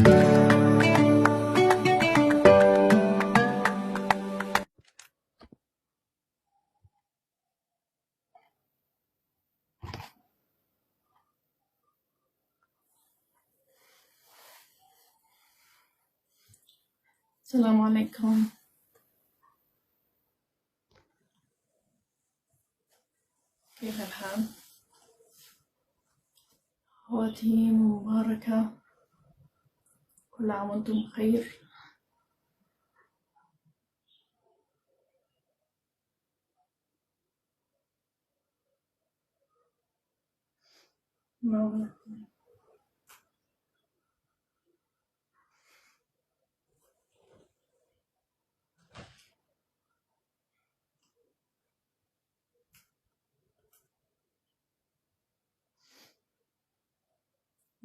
السلام عليكم. كيف الحال؟ خواتي مباركة، كل عام وانتم بخير.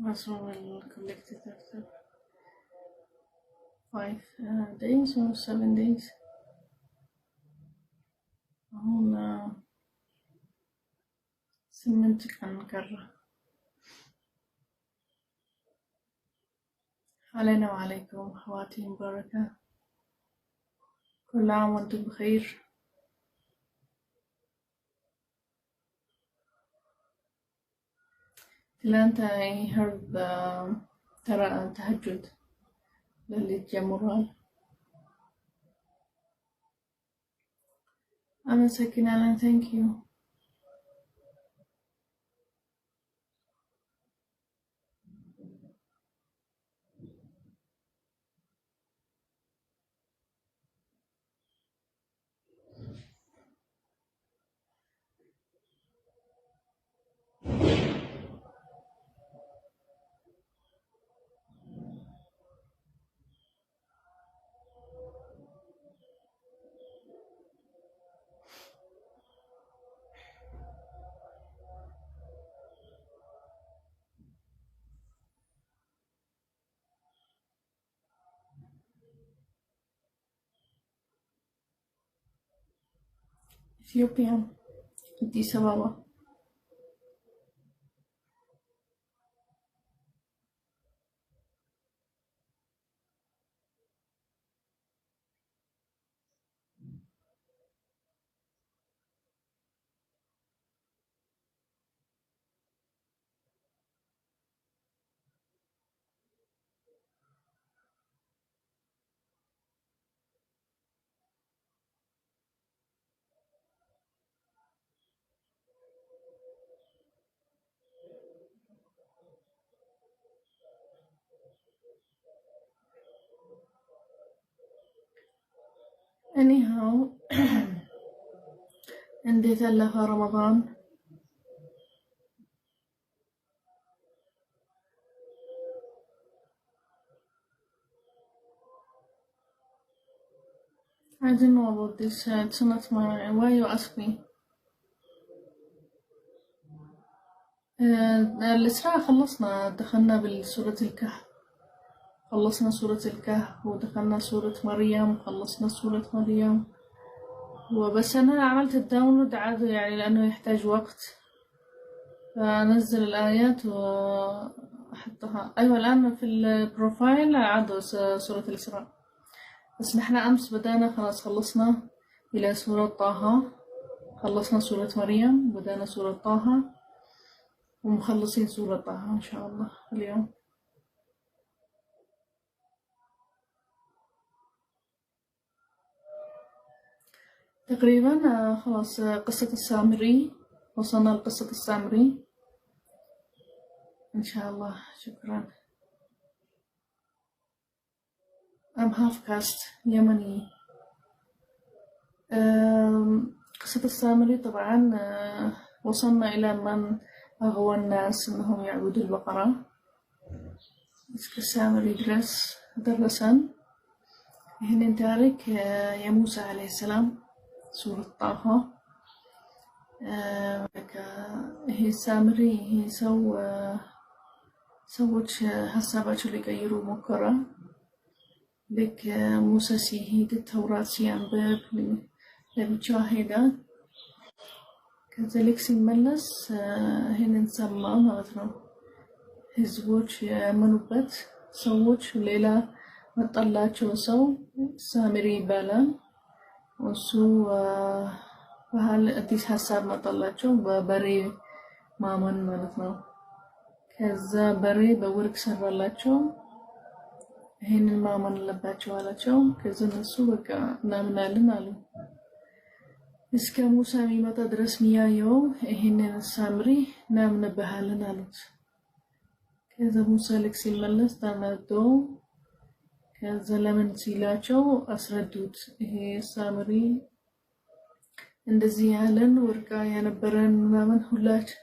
Also we'll collect it after 5 days or 7 days. هون سمنتك نكرر علينا وعليكم. خواتي مباركة، كل عام وانتم بخير. Glad I heard tahajjud للي تجمرال. I'm Sakin Alan, thank you. Ethiopia, Addis Ababa. Anyhow, እንዴት አለፈ ረመዳን? I don't know about this. It's not my. Why you ask me? الإسراء خلصنا، دخلنا بالسورة الكهف، خلصنا سورة الكهف ودخلنا سورة مريم، خلصنا سورة مريم. وبس أنا عملت الداونلود عادي يعني لأنه يحتاج وقت، فأنزل الآيات وأحطها. أيوة الآن في البروفايل عاد سورة الإسراء. بس نحن أمس بدأنا خلاص، خلصنا إلى سورة طه، خلصنا سورة مريم، بدأنا سورة طه ومخلصين سورة طه إن شاء الله اليوم. تقريبا خلاص قصة السامري، وصلنا لقصة السامري إن شاء الله. شكرا. I'm half caste يمني. قصة السامري طبعا وصلنا إلى من أغوى الناس أنهم يعبدوا البقرة. السامري درسا هنا تارك يا موسى عليه السلام سورة طه. هي سامري هي سوت حسابات اللي يغيروا مكرة لك موسى سيهيد التوراة سيانبب لبتشاهدة كذلك سيملس هنا نسمى مالتنا هزبوش منوبت ሰዎች ሌላ መጣላቸው ሰው ሳምሪ ይባላል። እሱ ባህል አዲስ ሀሳብ መጣላቸው በበሬ ማመን ማለት ነው። ከዛ በሬ በወርቅ ሰራላቸው። ይሄንን ማመን አለባቸው አላቸው። ከዛ እነሱ በቃ እናምናለን አሉ። እስከ ሙሳ የሚመጣ ድረስ ሚያየው ይሄንን ሳምሪ እናምንብሃለን አሉት። ከዛ ሙሳ ልክ ሲመለስ ተናዶ ከዛ ለምን ሲላቸው አስረዱት። ይሄ ሳምሪ እንደዚህ ያለን ወርቃ የነበረን ምናምን ሁላችን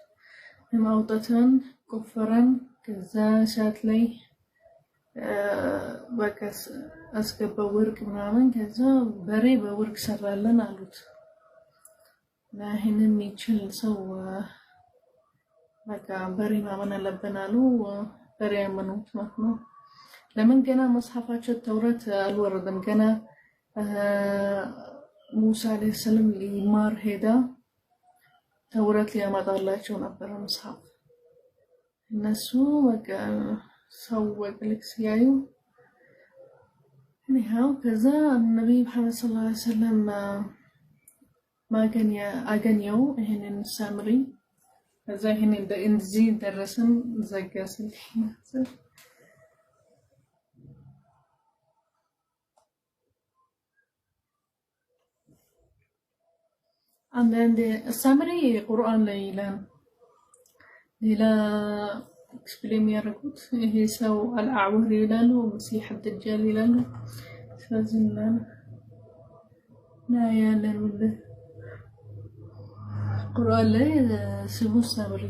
ማውጣትን ቆፈረን ከዛ እሳት ላይ በቃ አስገባው ወርቅ ምናምን ከዛ በሬ በወርቅ ሰራለን አሉት። ይሄንን የሚችል ሰው በቃ በሬ ማመን አለብን አሉ። በሬ ያመኑት ማለት ነው። ለምን ገና መጽሐፋቸው ተውረት አልወረደም። ገና ሙሳ አለይሂ ሰላም ሊማር ሄዳ ተውረት ሊያመጣላቸው ነበር መጽሐፍ። እነሱ በቃ ሰው ወግልክ ሲያዩ ነው። ከዛ ነብይ መሐመድ ሰለላሁ ዐለይሂ ወሰለም አገኘው ይሄንን ሳምሪ። ከዛ ይሄንን እንደዚህ ደረሰን ዘጋስል አንዳንድ ሳምሪ ቁርአን ላይ ይላል ሌላ ኤክስፕሌን ያደረጉት ይሄ ሰው አልአዕወር ይላሉ፣ መሲህ አልደጃል ይላሉ። ስለዚህ ና ያለን ቁርአን ላይ ስሙ ሳምሪ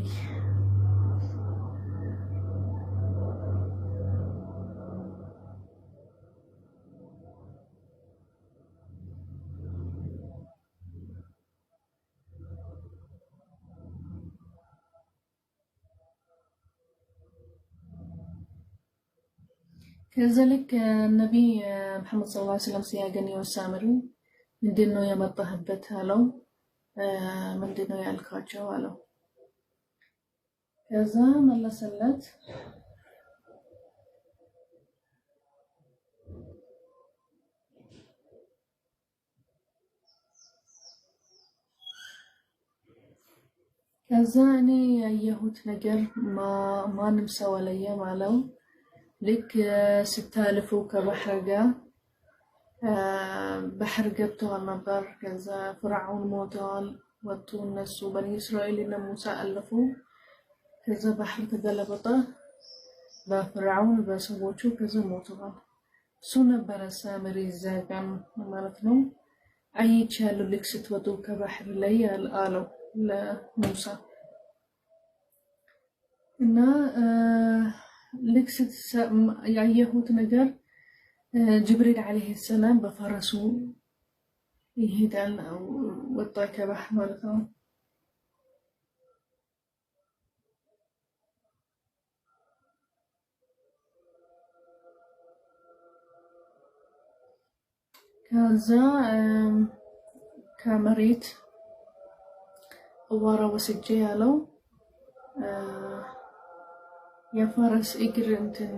كذلك النبي محمد صلى الله عليه وسلم سياغني والسامري من دينو يمطهبت هالو من دينو يالكاچو هالو كذا ملسلت كذا اني يهوت نجر ما نمسى ولا مالو لك ستالفو كبحر جا بحر جبتو النبر كذا فرعون موتال وطو الناس بني إسرائيل إن موسى ألفو كذا بحر كذا لبطة بفرعون بسووتشو كذا موتال سنة برا سامري زاقان مالتنو أي تشالو لك ستوتو كبحر لي الآلو لموسى إنا لكست يهوت نجر جبريل عليه السلام بفرسو يهدان أو وطاك بحمرته كذا كمريت ورا وسجيالو يا فارس إجر أنتن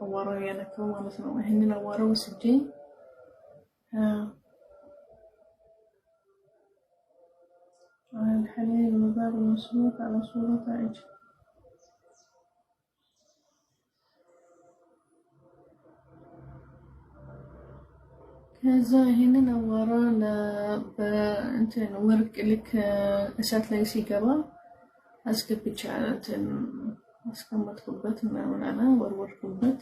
ورا ينكو مثلا هني ورا وسجي الحليب المباب المسلوق على صورة عجل كذا هنا ورا لا أنتن ورق لك أسات ليسي كبا أسكب بتشعلت أسكمت كبت من أنا ورور كبت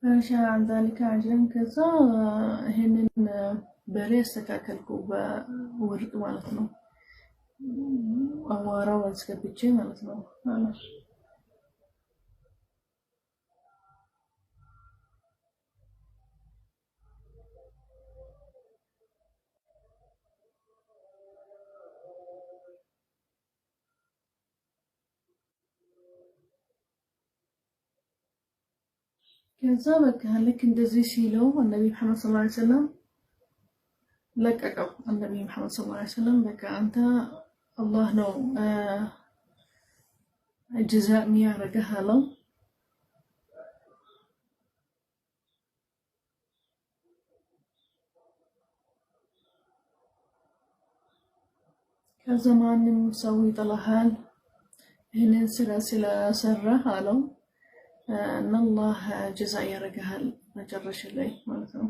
فشاء عن ذلك عجلا كذا هن بري استكاكلكو بورد مالتنا أوارا واسكبتشي مالتنا معلش كذا بك هلك እንደዚህ ሲለው النبي محمد صلى الله عليه وسلم ለቀቀው النبي محمد صلى الله عليه وسلم በቃ አንተ አላህ ነው ጀዛእ የሚያደርግህ አለው ከዘማንም ሰው ይጠላሃል ይህንን ስራ ስለሰራህ አለው እና አላህ ጀዛእ ያደርግሃል መጨረሻ ላይ ማለት ነው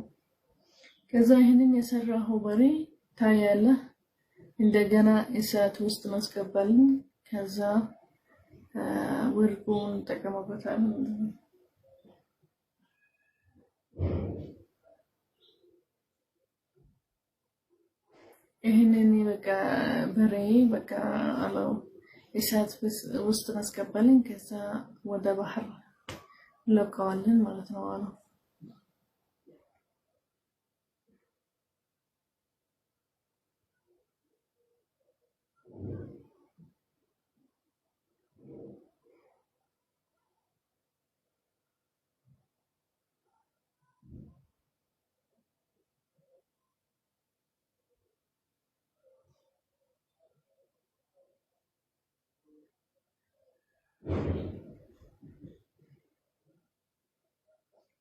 ከዛ ይህንን የሰራኸው በሬ ታያለህ እንደገና እሳት ውስጥ ማስገባልን ከዛ ወርቁን ተቀመበታል ይህንን በቃ በሬ በቃ አለው እሳት ውስጥ ማስገባልን ከዛ ወደ ባህር ለቀዋልን ማለት ነው አለው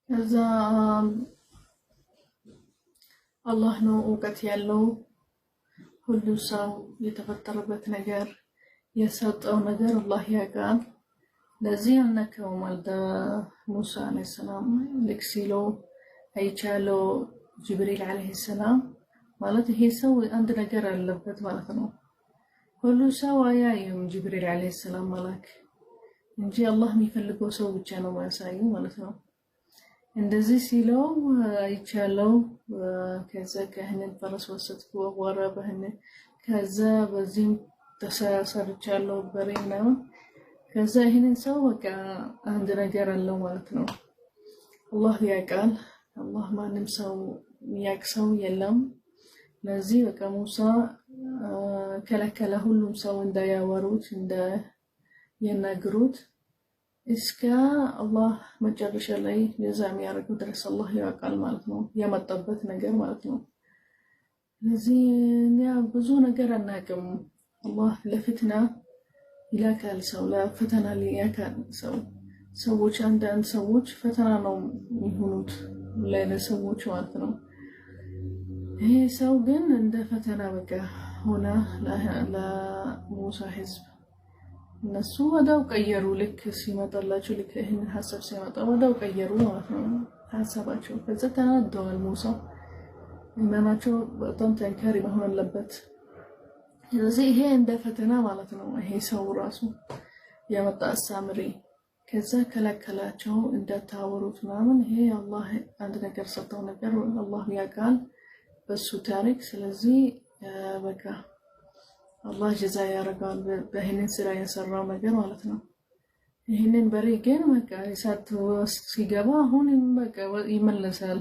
ከዛ አላህ ነው እውቀት ያለው ሁሉ ሰው የተፈጠረበት ነገር የሰጠው ነገር አላህ ያውቃል ለዚህ አነከው ማለት ሙሳ አለይሂ ሰላም ለክሲሎ አይቻለው ጅብሪል አለይሂ ሰላም ማለት ይሄ ሰው አንድ ነገር አለበት ማለት ነው ሁሉ ሰው አያየም ጅብሪል አለይሂ ሰላም ማለት እንጂ አላህ የሚፈልገው ሰው ብቻ ነው ማያሳየው ማለት ነው እንደዚህ ሲለው አይቻለው ከዛ ከህንን ፈረስ ወሰድኩ ወራበህን ከዛ በዚህም ተሰርቻለሁ በሬና ከዛ ይህንን ሰው በቃ አንድ ነገር አለው ማለት ነው አላህ ያውቃል አላህ ማንም ሰው ያቅሰው የለም ለዚህ በቃ ሙሳ ከለከለ ሁሉም ሰው እንዳያወሩት እንደ የናግሩት እስከ አላህ መጨረሻ ላይ ጀዛም ያደርገው ድረስ አላህ ያውቃል ማለት ነው ያመጣበት ነገር ማለት ነው ለዚህ ያ ብዙ ነገር አናውቅም አላህ ለፍትና ይላካል ሰው ለፈተና ሊያካል ሰዎች አንዳንድ ሰዎች ፈተና ነው የሚሆኑት ለሰዎች ማለት ነው ይሄ ሰው ግን እንደ ፈተና በቃ ሆነ ለሙሳ ህዝብ እነሱ ወዳው ቀየሩ ልክ ሲመጣላቸው ልክ ይሄን ሐሳብ ሲመጣ ወዳው ቀየሩ ማለት ነው ሐሳባቸው ከዛ ተናደዋል ሙሳ ኢማናቸው በጣም ጠንካራ መሆን አለበት ስለዚህ ይሄ እንደ ፈተና ማለት ነው ይሄ ሰው ራሱ ያመጣ አሳምሪ ከዛ ከለከላቸው እንደታወሩት ምናምን ይሄ አላህ አንድ ነገር ሰጠው ነገር አላህ ያውቃል በሱ ታሪክ ስለዚህ በቃ አላህ ጀዛ ያረጋል በህንን ስራ የሰራው ነገር ማለት ነው ይሄንን በሬ ግን በቃ እሳት ሲገባ አሁን በቃ ይመለሳል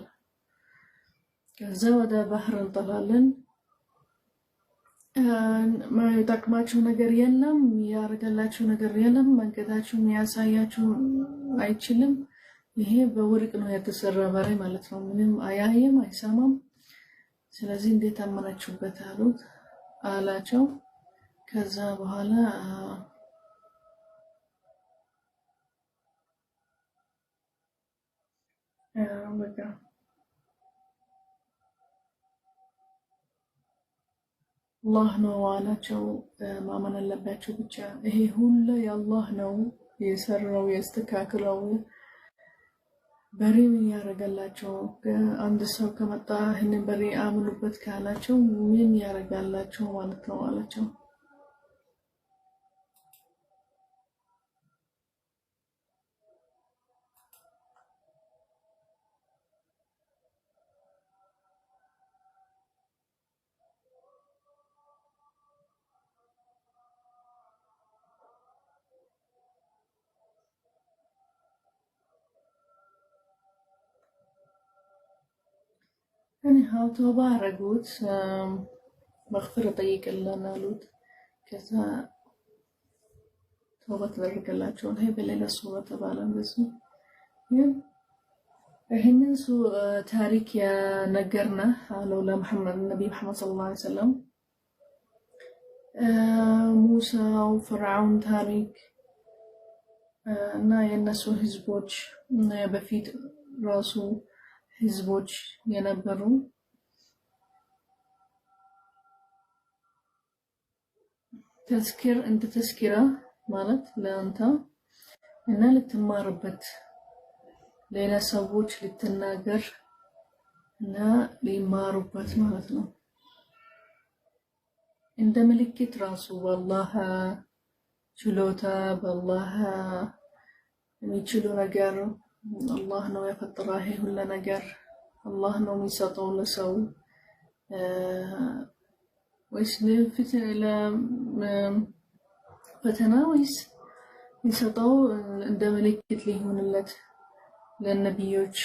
ከዛ ወደ ባህር እንጠላለን ማይጠቅማችሁ ነገር የለም ያረጋላችሁ ነገር የለም መንገዳችሁ ያሳያችሁ አይችልም ይሄ በወርቅ ነው የተሰራ በሬ ማለት ነው ምንም አያየም አይሰማም ስለዚህ እንዴት አመናችሁበት አሉት አላቸው ከዛ በኋላ በቃ አላህ ነው አላቸው ማመን አለባቸው ብቻ ይሄ ሁሉ የአላህ ነው የሰራው ያስተካክለው በሬም ያረጋላቸው አንድ ሰው ከመጣ ይሄንን በሬ አምኑበት ካላቸው ምን ያረጋላቸው ማለት ነው አላቸው anyhow توبة عرقوت مغفرة طيق الله نالوت كذا توبة تبارك الله شون هي بالليلة الصورة تبالا بسم ይህንን ታሪክ የነገርና አለው ለሙሐመድ ነብይ መሐመድ ሰለላሁ ዐለይሂ ወሰለም ሙሳ ወፍርዓውን ታሪክ እና የነሱ ህዝቦች በፊት ራሱ ህዝቦች የነበሩ ተዝኪር እንደ ተዝኪራ ማለት ለአንተ እና ልትማርበት ሌላ ሰዎች ልትናገር እና ሊማሩበት ማለት ነው። እንደ ምልክት ራሱ በአላህ ችሎታ በአላህ የሚችሉ ነገር አላህ ነው የፈጠረው። ይሄ ሁሉ ነገር አላህ ነው የሚሰጠው ለሰው ወይስ ለፈተና ወይስ የሚሰጠው እንደ ምልክት ሊሆንለት ለነቢዮች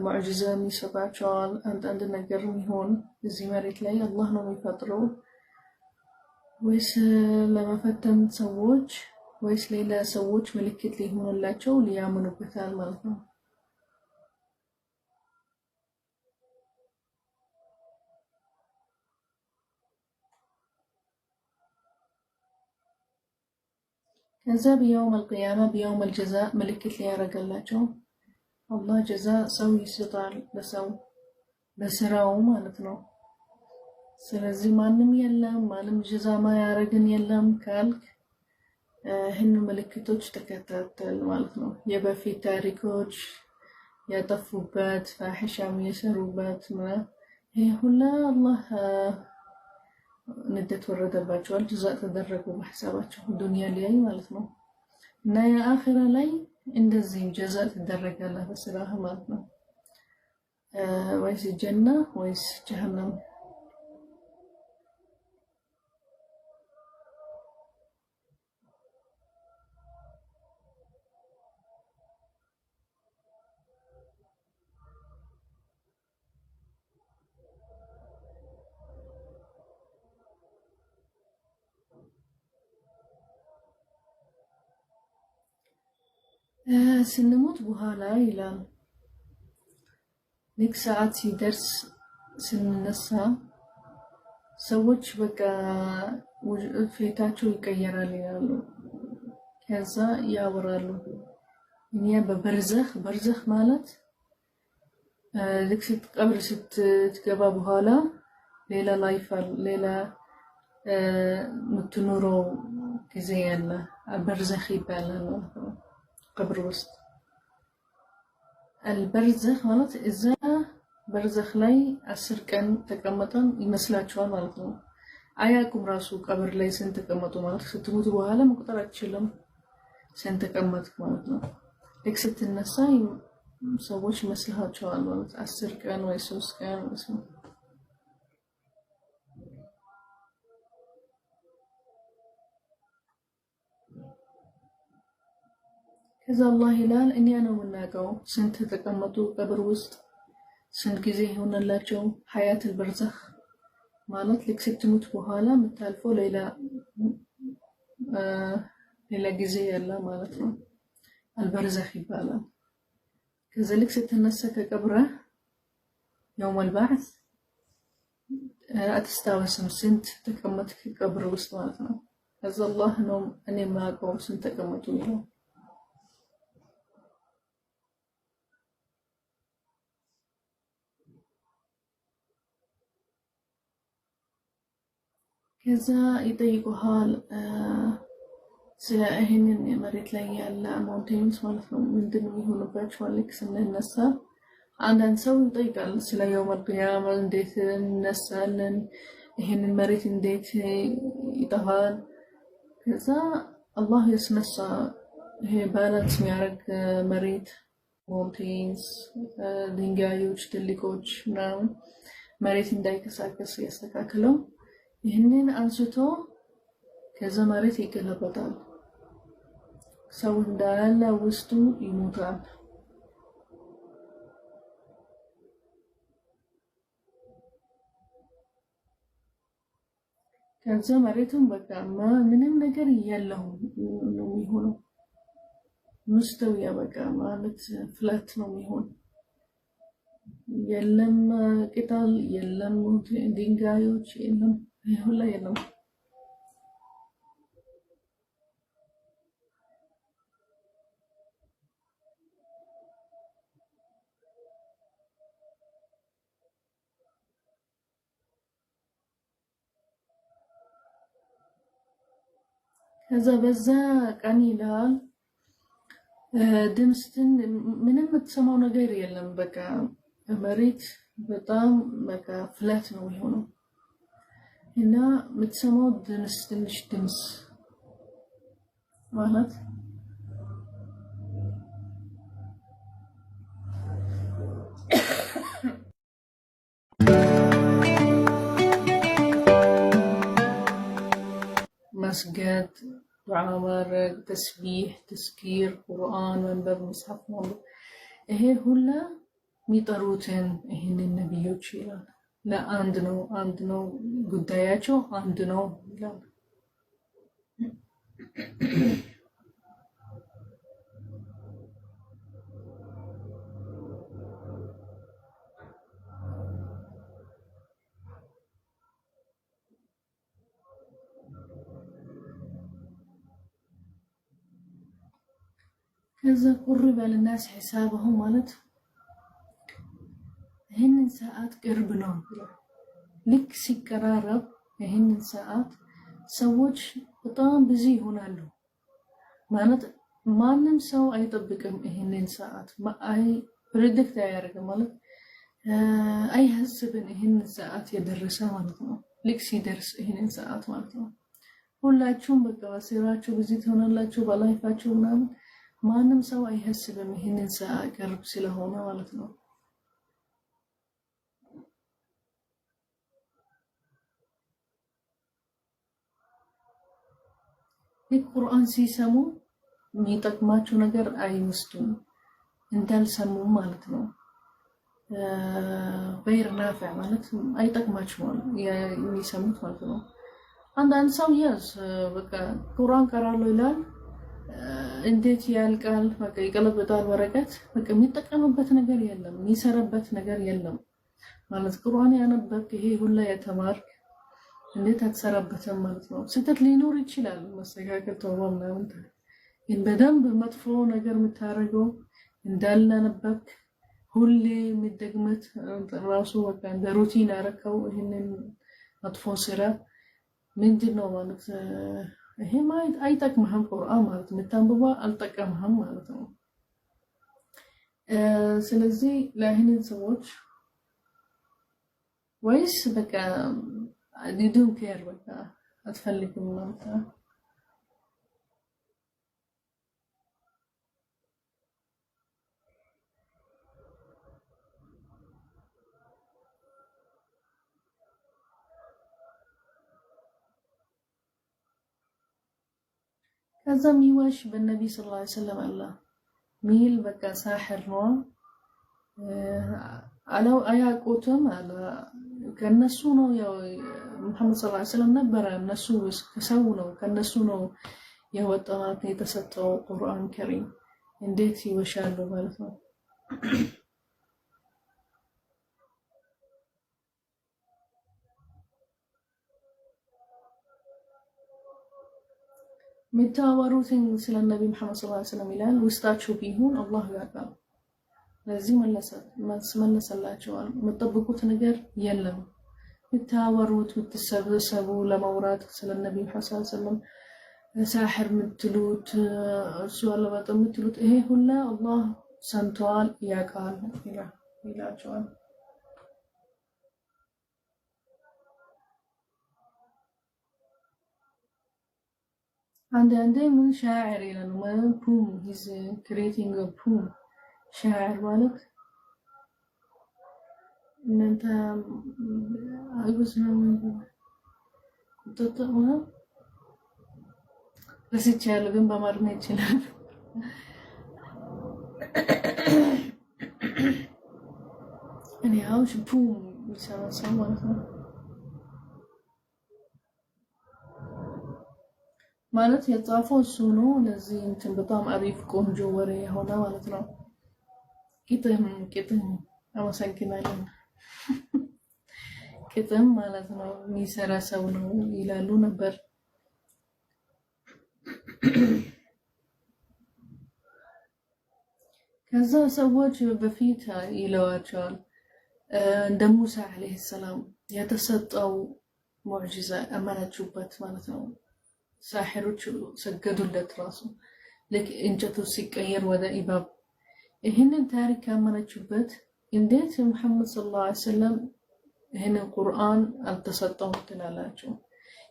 ሙዕጂዛ የሚሰጣቸዋል። አንዳንድ ነገር የሚሆን እዚህ መሬት ላይ አላህ ነው የሚፈጥረው ወይስ ለመፈተን ሰዎች ወይስ ሌላ ሰዎች ምልክት ሊሆንላቸው ሊያምኑበታል ማለት ነው። ከዛ በየውም القيامة بيوم الجزاء ምልክት ሊያረጋላቸው አላህ ጀዛ ሰው ይሰጣል ለሰው በስራው ማለት ነው። ስለዚህ ማንም የለም ማንም ጀዛ ማያረግን የለም ካልክ ይህን ምልክቶች ተከታተል ማለት ነው። የበፊት ታሪኮች ያጠፉበት ፋሒሻም የሰሩበት ይሄ ሁላ አላህ ንደት ወረደባቸዋል ጀዛ ተደረጉ በሐሳባቸው ዱንያ ላይ ማለት ነው። እና የአኺራ ላይ እንደዚህ ጀዛ ተደረገላህ በስራህ ማለት ነው። ወይስ ጀና ወይስ ጀሃነም። ስንሞት በኋላ ይላል ልክ ሰዓት ሲደርስ ስንነሳ ሰዎች በቃ ፊታቸው ይቀየራል ይላሉ። ከዛ ያወራሉ። እኛ በበርዘኽ ማለት ልክ ቀብር ስትገባ በኋላ ሌላ ላይፍ ሌላ ምትኖረው ጊዜ ያለ በርዘኽ ይባላል ማለት ነው። قبر وسط البرزخ ማለት እዛ በርዘኽ ላይ 10 ቀን ተቀመጠን ይመስላችኋል ማለት ነው። አያቁም ራሱ ቀብር ላይ ስንት ተቀመጡ ማለት ስትሞቱ በኋላ መቁጠር አትችልም ስንት ተቀመጥክ ማለት ነው። ልክ ስትነሳ ሰዎች ይመስላችኋል ማለት 10 ቀን ወይ 3 ቀን ነው። ከዛ አላህ ይላል እኛ ነው የምናውቀው ስንት ተቀመጡ ቀብር ውስጥ ስንት ጊዜ ይሆንላቸው። ሐያት البرزخ ማለት ልክ ስትሞት በኋላ የምታልፈው ሌላ ጊዜ ያለ ማለት ነው። البرزخ ይባላል። ከዛ ልክ ስትነሳ ከቀብርህ يوم البعث አትስታወስም ስንት ተቀመጥክ ቀብር ውስጥ ማለት ነው። ከዛ አላህ ነው እኔ የማውቀው ስንት ተቀመጡ ነው። ከዛ ይጠይቁሃል ስለ ይሄንን መሬት ላይ ያለ ማውንቴንስ ማለት ነው ምንድነው የሚሆንባቸው ልክ ስንነሳ አንዳንድ ሰው ይጠይቃል ስለ የውም القيامة እንዴት እንነሳለን ይሄንን መሬት እንዴት ይጠፋል። ከዛ አላህ ያስነሳ ይሄ ባላንስ የሚያደርግ መሬት ማውንቴንስ ድንጋዮች ትልቆች ምናምን መሬት እንዳይከሳከስ ያስተካክለው ይህንን አንስቶ ከዛ መሬት ይገለበጣል። ሰው እንዳለ ውስጡ ይሞታል። ከዛ መሬቱን በቃ ምንም ነገር የለውም ነው የሚሆነው። ሙስተዊያ በቃ ማለት ፍላት ነው የሚሆን የለም ቅጠል የለም ድንጋዮች የለም ይሄ ሁላ የለም። ከዛ በዛ ቀን ይላል ድምፅን ምንም የምትሰማው ነገር የለም። በቃ መሬት በጣም በቃ ፍላት ነው የሆነው እና የምትሰማው ድምፅ ትንሽ ድምፅ ማለት መስገድ፣ ዱዓ ማድረግ፣ ተስቢህ፣ ተዝኪር፣ ቁርአን መንበብ፣ መጽሐፍ ማንበብ ይሄ ሁላ የሚጠሩትን ይህንን ነቢዮች ይላል። ለአንድ ነው አንድ ነው ጉዳያቸው አንድ ነው ይላል። ከዛ ቁርብ ያለናስ ሒሳብهم ማለት ይህንን ሰዓት ቅርብ ነው ይላል። ልክ ሲቀራረብ ይህንን ሰዓት ሰዎች በጣም ብዙ ይሆናሉ ማለት ማንም ሰው አይጠብቅም። ይህንን ሰዓት አይ ፕሬዲክት አያደርግም ማለት አይሐስብም። ይህንን ሰዓት የደረሰ ማለት ነው። ልክ ሲደርስ ይህንን ሰዓት ማለት ነው ሁላችሁም በቃ በስራችሁ ብዙ ትሆናላችሁ በላይፋችሁ ምናምን ማንም ሰው አይሐስብም ይህንን ሰዓት ቅርብ ስለሆነ ማለት ነው። ቁርአን ሲሰሙ የሚጠቅማቸው ነገር አይወስዱም እንዳልሰሙ ማለት ነው። غير نافع ማለት አይጠቅማቸውም የሚሰሙት ማለት ነው። አንዳንድ ሰው ያዝ በቃ ቁርአን ቀራለሁ ይላል እንዴት ያልቃል በቃ ይቀለበታል ወረቀት በቃ የሚጠቀምበት ነገር የለም የሚሰራበት ነገር የለም ማለት ቁርአን ያነበብክ ይሄ ሁላ የተማርክ እንዴት አትሰራበትም ማለት ነው። ስህተት ሊኖር ይችላል መስተካከል ተወው ምናምን ግን በደንብ መጥፎ ነገር የምታደርገው እንዳልነበብክ ሁሌ የሚደግመት ራሱ በቃ እንደ ሩቲን አረከው ይሄንን መጥፎ ስራ ምንድነው ማለት ይሄ ማለት አይጠቅምህም ቁርአን ማለት የምታንብባ አልጠቀምህም ማለት ነው። ስለዚህ ለይህንን ሰዎች ወይስ በቃ ዲዱን ኬር በቃ አትፈልግም ማለት ነው። ከዛም ይዋሽ በነቢ ሰለላሁ ዐለይሂ ወሰለም አላህ ሚል በቃ ሳሕር ነው አለው አያውቁትም አለ ከነሱ ነው ያው ሙሐመድ ሰለላሁ ዐለይሂ ወሰለም ነበር እነሱ ከሰው ነው ከነሱ ነው የወጣው የተሰጠው ቁርአን ከሪም እንዴት ይወሻሉ ማለት ነው። ምታወሩትን ስለ ነብይ መሐመድ ሰለላሁ ዐለይሂ ወሰለም ይላል ውስጣችሁ ቢሆን አላህ ያውቃል። ለዚህ መለሰላቸዋል የምትጠብቁት ነገር የለም። ምታወሩት ምትሰበሰቡ ለማውራት ስለ ነብይ መሐመድ ሰለላሁ ዐለይሂ ወሰለም ሳሕር ምትሉት እሱ አለበጠ ምትሉት ይሄ ሁላ አላህ ሰምቷል ያውቃል ይላቸዋል። አንዳንዴ ምን ሻዕር ይላሉ ማለት ፖም ሂዝ ክሬቲንግ አ ፖም ሻዕር ማለት እናንተ አይጉስ ነው ተጠቅሞ ለሲቻ ያለው ግን በአማርኛ ይችላል እኔ አውሽ ፖም ይሰማው ማለት ነው ማለት የጻፈው እሱ ነው። ለዚህ እንትን በጣም አሪፍ ቆንጆ ወሬ የሆነ ማለት ነው። ቂጥም አመሰግናለን። ግጥም ማለት ነው የሚሰራ ሰው ነው ይላሉ ነበር። ከዛ ሰዎች በፊት ይለዋቸዋል እንደ ሙሳ አለይሂ ሰላም የተሰጠው ሙዕጂዛ አመናችሁበት ማለት ነው። ሳሒሮች ሰገዱለት ራሱ ልክ እንጨቱ ሲቀየር ወደ ኢባብ። ይህንን ታሪክ ያመናችሁበት እንዴት ሙሐመድ ሰለላሁ ዐለይሂ ወሰለም ይህንን ቁርአን አልተሰጠውም ትላላችሁ?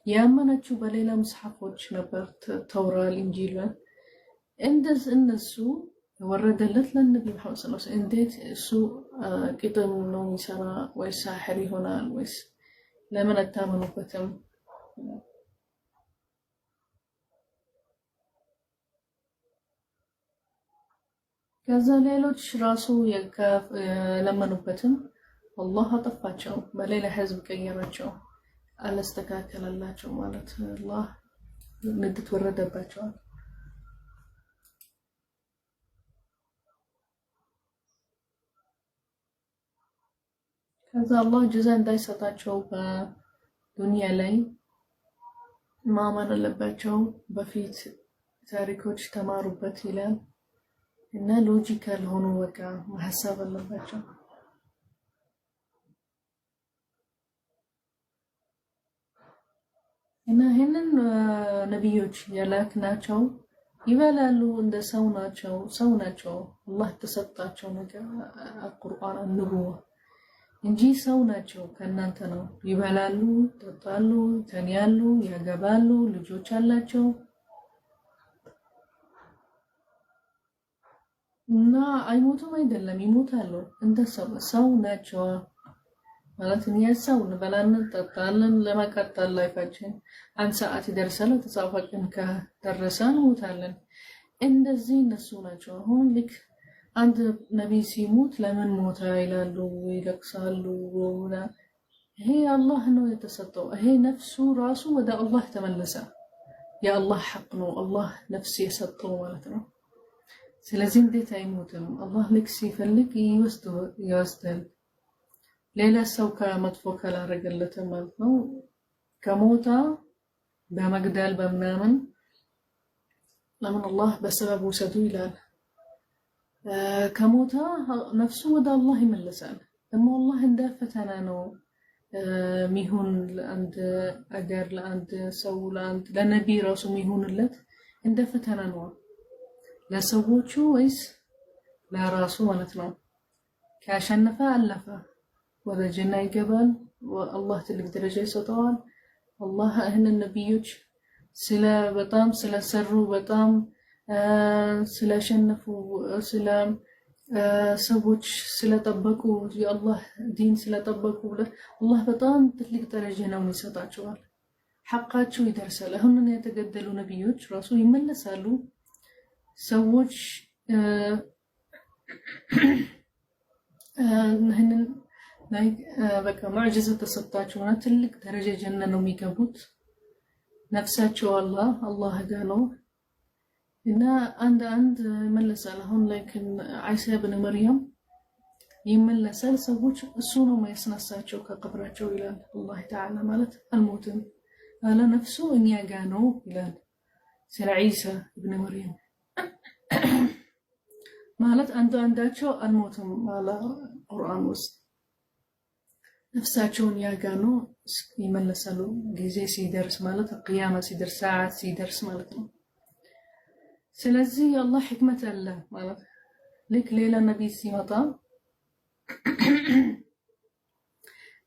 ያመናችሁ በሌላ መጽሐፎች ነበር፣ ተውራል፣ ኢንጂል። እንደዚህ እነሱ ወረደለት ለነብዩ መሐመድ ሰለላሁ ዐለይሂ ወሰለም። እንዴት እሱ ግጥም ነው የሚሰራ ወይስ ሳሒር ይሆናል? ወይስ ለምን አታመኑበትም? ከዛ ሌሎች ራሱ የለመኑበትም አላህ አጠፋቸው፣ በሌላ ህዝብ ቀየራቸው፣ አላስተካከለላቸው ማለት አላህ ንድት ወረደባቸዋል። ከዛ አላህ ጀዛ እንዳይሰጣቸው በዱንያ ላይ ማመን አለባቸው። በፊት ታሪኮች ተማሩበት ይላል እና ሎጂካል ሆኖ በቃ ማሰብ አለባቸው። እና ይሄንን ነብዮች ያላክናቸው ይበላሉ፣ እንደ ሰው ናቸው። አላህ ተሰጣቸው ነገር ቁርአን አንብቦ እንጂ ሰው ናቸው፣ ከእናንተ ነው። ይበላሉ፣ ይጠጣሉ፣ ይተኛሉ፣ ያገባሉ፣ ልጆች አላቸው እና አይሞቱም አይደለም፣ ይሞታሉ። እንደ ሰው ናቸው ማለት እኛ ሰው እንበላለን፣ እንጠጣለን ለመቀጠል ላይፋችን። አንድ ሰዓት ይደርሳል፣ ተጻፈ ቀን ከደረሰ እንሞታለን። እንደዚህ እነሱ ናቸው። አሁን ልክ አንድ ነቢይ ሲሞት ለምን ሞተ ይላሉ፣ ይለቅሳሉ። ይሄ አላህ ነው የተሰጠው። ይሄ ነፍሱ ራሱ ወደ አላህ ተመለሰ። የአላህ ሐቅ ነው፣ አላህ ነፍስ የሰጠው ማለት ነው። ስለዚህ እንዴት አይሞትም? አላህ ልክ ሲፈልግ ይወስዳል። ሌላ ሰው ከመጥፎ ካላረገለት ማለት ነው። ከሞታ በመግደል በምናምን ለምን አላህ በሰበብ ውሰዱ ይላል። ከሞታ ነፍሱ ወደ አላህ ይመለሳል። ደግሞ አላህ እንደ ፈተና ነው ሚሆን ለአንድ አገር፣ ለአንድ ሰው፣ ለነቢይ ራሱ ሚሆንለት እንደ ፈተና ነው። ለሰዎቹ ወይስ ለራሱ ማለት ነው። ካሸነፈ አለፈ፣ ወደ ጀና ይገባል፣ አላህ ትልቅ ደረጃ ይሰጠዋል። አላህ እህንን ነቢዮች በጣም ስለሰሩ፣ በጣም ስለሸነፉ፣ ሰዎች ስለጠበቁ፣ የአላህ ዲን ስለጠበቁ አላህ በጣም ትልቅ ደረጃ ነው ይሰጣቸዋል። ሐቃቸው ይደርሳል። አሁን የተገደሉ ነቢዮች ራሱ ይመለሳሉ። ሰዎች ይህንን በቃ ሙዕጂዛ ተሰጣቸው እና ትልቅ ደረጃ ጀነ ነው የሚገቡት። ነፍሳቸው አላህ ጋር ነው እና አንድ ይመለሳል። አሁን ላይክ ዒሳ ብን መርየም ይመለሳል። ሰዎች እሱ ነው የሚያስነሳቸው ከቀብራቸው ይላል አላህ ተዓላ። ማለት አልሞትም አለ፣ ነፍሱ እኛ ጋር ነው ይላል ስለ ዒሳ ብን መርየም። ማለት አንዳቸው አልሞትም አለ ቁርአን ውስጥ፣ ነፍሳቸውን ያጋኑ ይመለሳሉ ጊዜ ሲደርስ ማለት ቅያማ ሲደርስ፣ ሰዓት ሲደርስ ማለት ነው። ስለዚህ አላህ ሕክመት አለ ማለት ልክ ሌላ ነቢይ ሲመጣ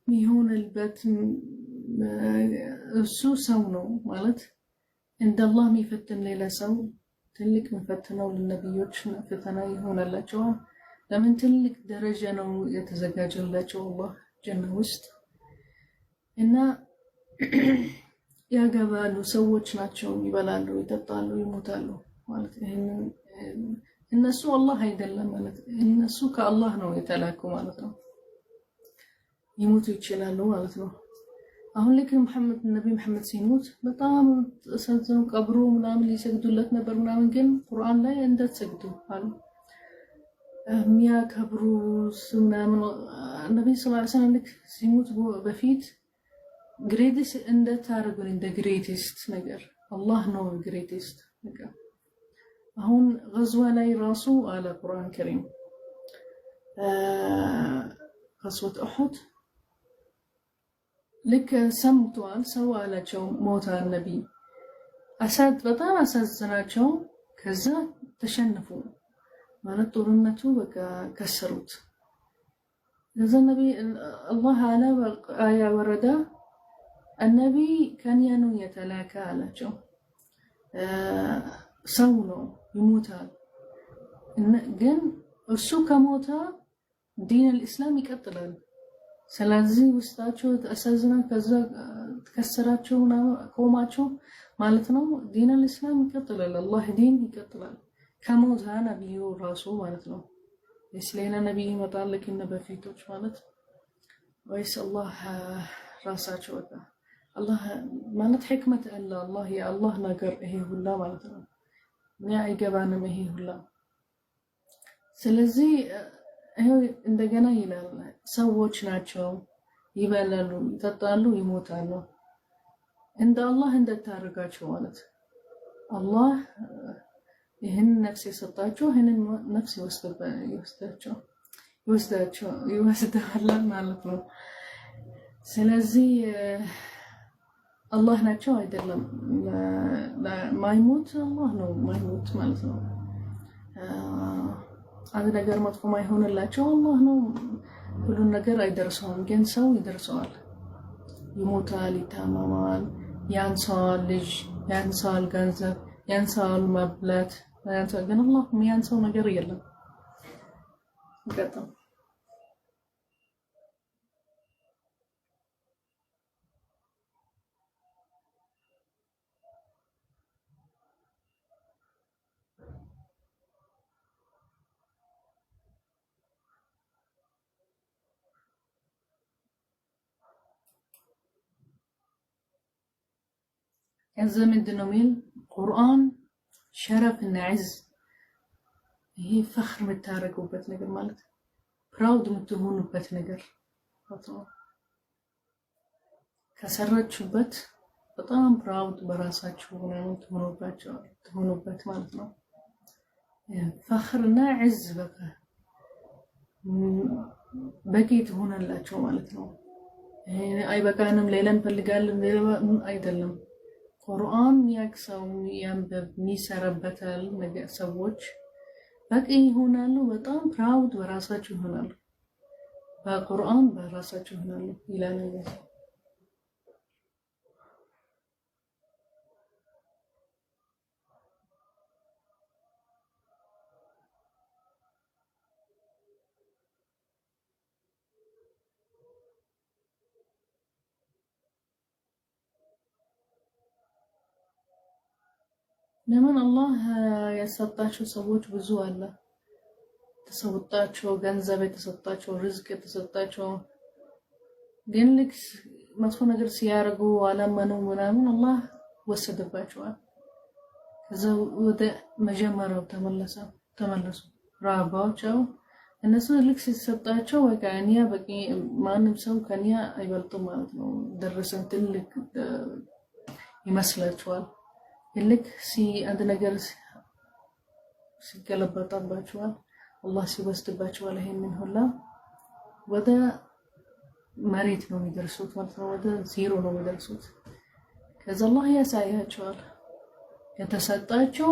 ሚሆንልበት እሱ ሰው ነው ማለት እንደ አላህ የሚፈትን ሌላ ሰው ትልቅ መፈተናው ለነቢዮች ፈተና ይሆናላቸዋል። ለምን ትልቅ ደረጃ ነው የተዘጋጀላቸው አላህ ጀና ውስጥ እና ያገባሉ፣ ሰዎች ናቸው፣ ይበላሉ፣ ይጠጣሉ፣ ይሞታሉ ማለት ይሄንን እነሱ አላህ አይደለም ማለት እነሱ ከአላህ ነው የተላኩ ማለት ነው። ይሞቱ ይችላሉ ማለት ነው። አሁን ልክ ነብይ መሐመድ ሲሞት በጣም ተሰዘኑ፣ ቀብሩ ምናምን ሊሰግዱለት ነበር ምናምን፣ ግን ቁርአን ላይ እንዳትሰግዱ አሉ። የሚያከብሩ ምናምን ነብይ ሰለላሁ ዐለይሂ ወሰለም ልክ ሲሞት በፊት ግሬትስት እንደታረጉን እንደ ግሬትስት ነገር አላህ ነው ግሬትስት ነገር። አሁን ገዝዋ ላይ ራሱ አለ ቁርአን ከሪም ገዝወት ኡሁድ ልክ ሰምቷል ሰው አላቸው ሞታ ነብይ አሳድ በጣም አሳዘናቸው። ከዛ ተሸነፉ ማለት ጦርነቱ በቃ ከሰሩት። ከዛ ነብይ አላህ አለ አያ ወረዳ النبي كان ينوي يتلاكى على جو سولو يموتال ግን እሱ ከሞታ ዲን الاسلام ይቀጥላል። ስለዚህ ውስጣቸው ተሳዝና ከዛ ተከሰራቸውና ቆማቸው ማለት ነው ዲን الاسلام ይቀጥላል። አላህ ዲን ይቀጥላል ከሞታ ነብዩ ራሱ ማለት ነው። እስሌላ ነብይ ይመጣል ለከነ በፊቶች ማለት ወይስ አላህ ራሳቸው ወጣ الله مالت حكمة إلا الله يا الله نقر إيه ولا مالتنا يا إجابنا ما هي ولا سلزي هو عندنا يلا سووش ناتشو يبللو يتطالو يموتالو عند الله عند تارجاتشو مالت الله يهن نفسي سطاتشو هن نفسي يوسداتشو الله مالتنا سلزي الله ናቸው አይደለም ማይሞት አላህ ነው ማይሞት ማለት ነው። አንድ ነገር መጥፎ ማይሆንላቸው አላህ ነው። ሁሉ ነገር አይደርሰውም ግን ሰው ይደርሰዋል። ይሞታል፣ ይታመማል፣ ያንሳል፣ ልጅ ያንሳል፣ ገንዘብ ያንሳል፣ መብላት ያንሳል። ግን አላህ የሚያንሰው ነገር የለም። ገጠም الزمن دنوميل قرآن شرف النعز هي فخر متارك وبت نجر مالت براود متهون وبت نجر كسرت شوبت بطعم براود براسات شوبنا تهون وبت مالتنا فخر نعز بقى تهون الله شو مالتنا أي بقى أنا مليلا بلقال أيدلم ቁርአን ያክሰው ያንበብ ሚሰረበታል ነገር ሰዎች በቂ ይሆናሉ። በጣም ፕራውድ በራሳቸው ይሆናሉ። በቁርአን በራሳቸው ይሆናሉ ይላል ነው። ለምን አላህ ያሰጣቸው ሰዎች ብዙ አለ። ተሰጣቸው ገንዘብ የተሰጣቸው ርዝቅ የተሰጣቸው ግን ልክ መጥፎ ነገር ሲያርጉ አላመኑ ምናምን አላህ ወሰደባቸዋል። ከዛ ወደ መጀመሪያው ተመለሱ ራባቸው እነሱ ልክ ሲሰጣቸው ወጋኒያ በቂ ማንም ሰው ከኒያ አይበልጡም ማለት ነው። ደረሰን ትልቅ ይመስላችኋል። ልክ አንድ ነገር ሲገለበጣባቸዋል አላህ ሲወስድባቸዋል ይሄንን ሁላ ወደ መሬት ነው የሚደርሱት ማለት ነው። ወደ ዜሮ ነው የሚደርሱት። ከዛ አላህ ያሳያቸዋል የተሰጣቸው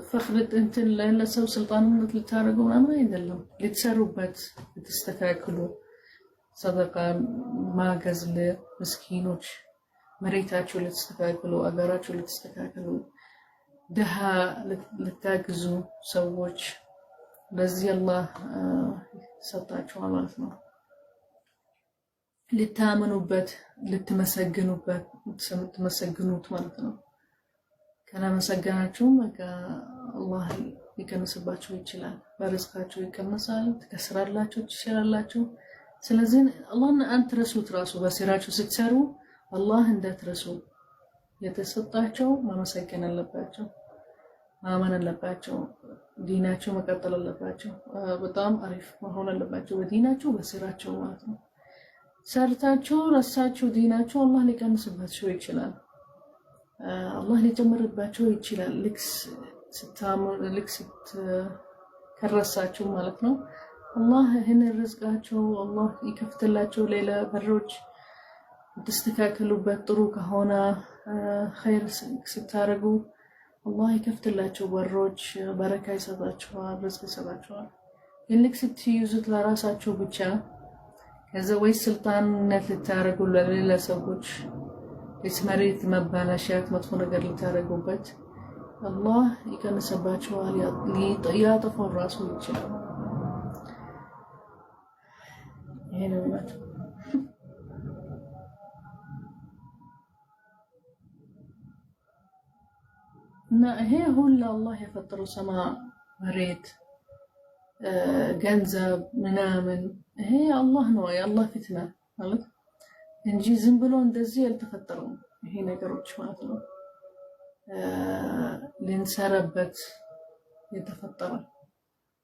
ፈኽርት እንትን ለሰው ስልጣንነት ልታረጉ ምናምን አይደለም። ልትሰሩበት ልትስተካክሉ ሰደቃ ማገዝ ለምስኪኖች መሬታቸው ልትስተካክሉ አገራቸው ልትስተካክሉ ደሃ ልታግዙ ሰዎች በዚህ አላህ ሰጣቸዋል ማለት ነው። ልታመኑበት ልትመሰግኑት ማለት ነው። ካላመሰገናችሁም በቃ አላህ ሊቀንስባችሁ ይችላል። በርዝቃችሁ ይቀንሳል፣ ትከስራላችሁ፣ ትችላላችሁ። ስለዚህ አላህን አንትረሱት። ራሱ በስራችሁ ስትሰሩ አላህ እንዳትረሱ። የተሰጣቸው ማመሰገን አለባቸው፣ ማመን አለባቸው። ዲናቸው መቀጠል አለባቸው። በጣም አሪፍ መሆን አለባቸው በዲናቸው በስራቸው ማለት ነው። ሰርታቸው ረሳቸው ዲናቸው አላህ ሊቀንስባቸው ይችላል። አላህ ሊጨምርባቸው ይችላል። ልክ ከረሳቸው ማለት ነው። አላህ ይህን ርዝቃቸው አላህ ይከፍትላቸው። ሌላ በሮች ተስተካከሉበት ጥሩ ከሆነ ኸይር ስታረጉ አላህ ይከፍትላቸው በሮች፣ በረካ ይሰጣቸዋል፣ ርዝቅ ይሰጣቸዋል። ልክ ስትይዙት ለራሳቸው ብቻ ከዛ ወይ ስልጣንነት ልታረጉ ለሌላ ሰዎች መሬት መባላሻት መጥፎ ነገር ልታረጉበት አላህ ይቀንስባቸዋል። ያጠፋው ራሱ ይችላል። ይሄ ነው ማለት እና ይሄ ሁሉ አላህ የፈጠረው ሰማይ መሬት ገንዘብ ምናምን ይሄ አላህ ነው የአላህ ፊትና ማለት እንጂ ዝም ብሎ እንደዚህ ያልተፈጠረው ይሄ ነገሮች ማለት ነው። ልንሰራበት የተፈጠረ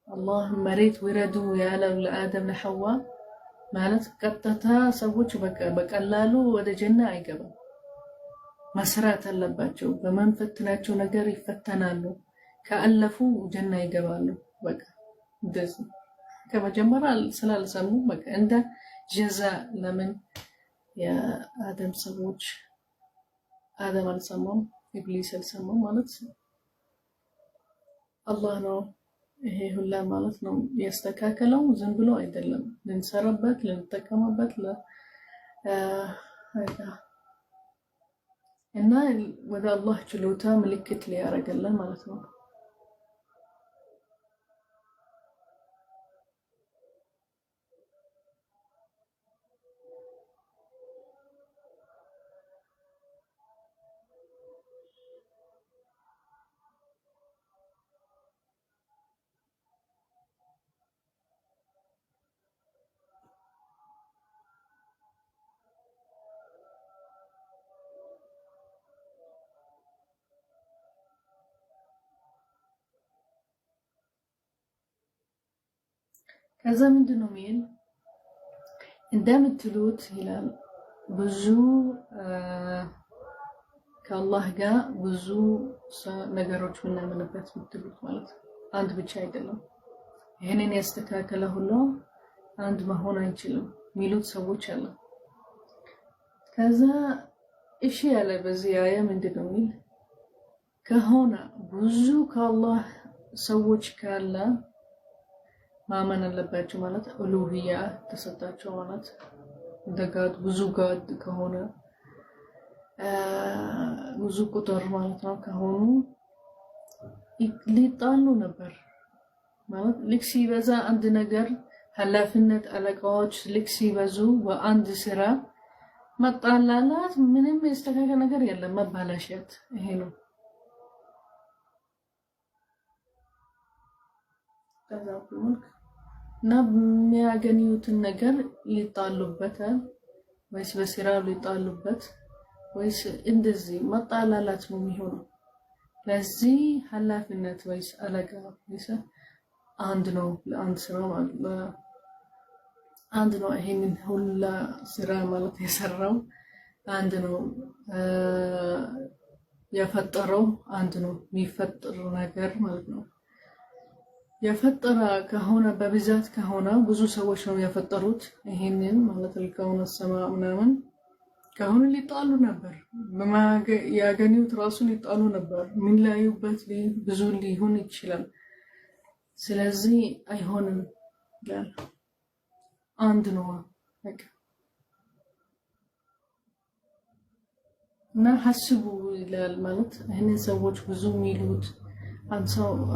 አላህ መሬት ወረዱ ያለው ለአደም ለሐዋ ማለት ቀጥታ ሰዎች በቀላሉ ወደ ጀና አይገባም። መስራት አለባቸው። በመንፈትናቸው ነገር ይፈተናሉ። ከአለፉ ጀና ይገባሉ። በቃ እንደዚህ ከመጀመሪያ ስላልሰሙ በቃ እንደ ጀዛ ለምን የአደም ሰዎች አደም አልሰማም ኢብሊስ አልሰማም ማለት አላህ ነው ይሄ ሁላ ማለት ነው ያስተካከለው። ዝም ብሎ አይደለም ልንሰራበት ልንጠቀምበት እና ወደ አላህ ችሎታ ምልክት ሊያረጋለን ማለት ነው። ከዛ ምንድነው ሚል እንደምትሉት ይላል ብዙ ከአላህ ጋር ብዙ ነገሮች ምናምንበት ምትሉት ማለት አንድ ብቻ አይደለም። ይሄንን ያስተካከለ ሁሉ አንድ መሆን አይችልም ሚሉት ሰዎች አሉ። ከዛ እሺ ያለ በዚህ አያ ምንድነው ሚል ከሆነ ብዙ ከአላህ ሰዎች ካለ ማመን አለባቸው ማለት ኡሉሂያ ተሰጣቸው ማለት እንደጋድ ብዙ ጋድ ከሆነ ብዙ ቁጥር ማለት ነው ከሆኑ ሊጣሉ ነበር ማለት ልክ ሲበዛ አንድ ነገር ኃላፊነት አለቃዎች ልክ ሲበዙ በአንድ ስራ መጣላላት ምንም ያስተካከለ ነገር የለም መባላሸት ይሄ ነው። እና የሚያገኙትን ነገር ይጣሉበታል ወይስ በስራው ሊጣሉበት ወይስ እንደዚህ መጣላላት ነው የሚሆነው። ለዚህ ኃላፊነት ወይስ አለቃ ወይስ አንድ ነው ለአንድ ስራ ማለት አንድ ነው። ይሄንን ሁላ ስራ ማለት የሰራው አንድ ነው። የፈጠረው አንድ ነው። የሚፈጠር ነገር ማለት ነው። የፈጠረ ከሆነ በብዛት ከሆነ ብዙ ሰዎች ነው የፈጠሩት ይሄንን ማለት ልከውን ሰማ ምናምን ከሆነ ሊጣሉ ነበር። ያገኙት ራሱ ሊጣሉ ነበር። ምን ላዩበት ብዙ ሊሆን ይችላል። ስለዚህ አይሆንም ይላል። አንድ ነው በቃ እና ሐስቡ ይላል ማለት እነዚህ ሰዎች ብዙ ሚሉት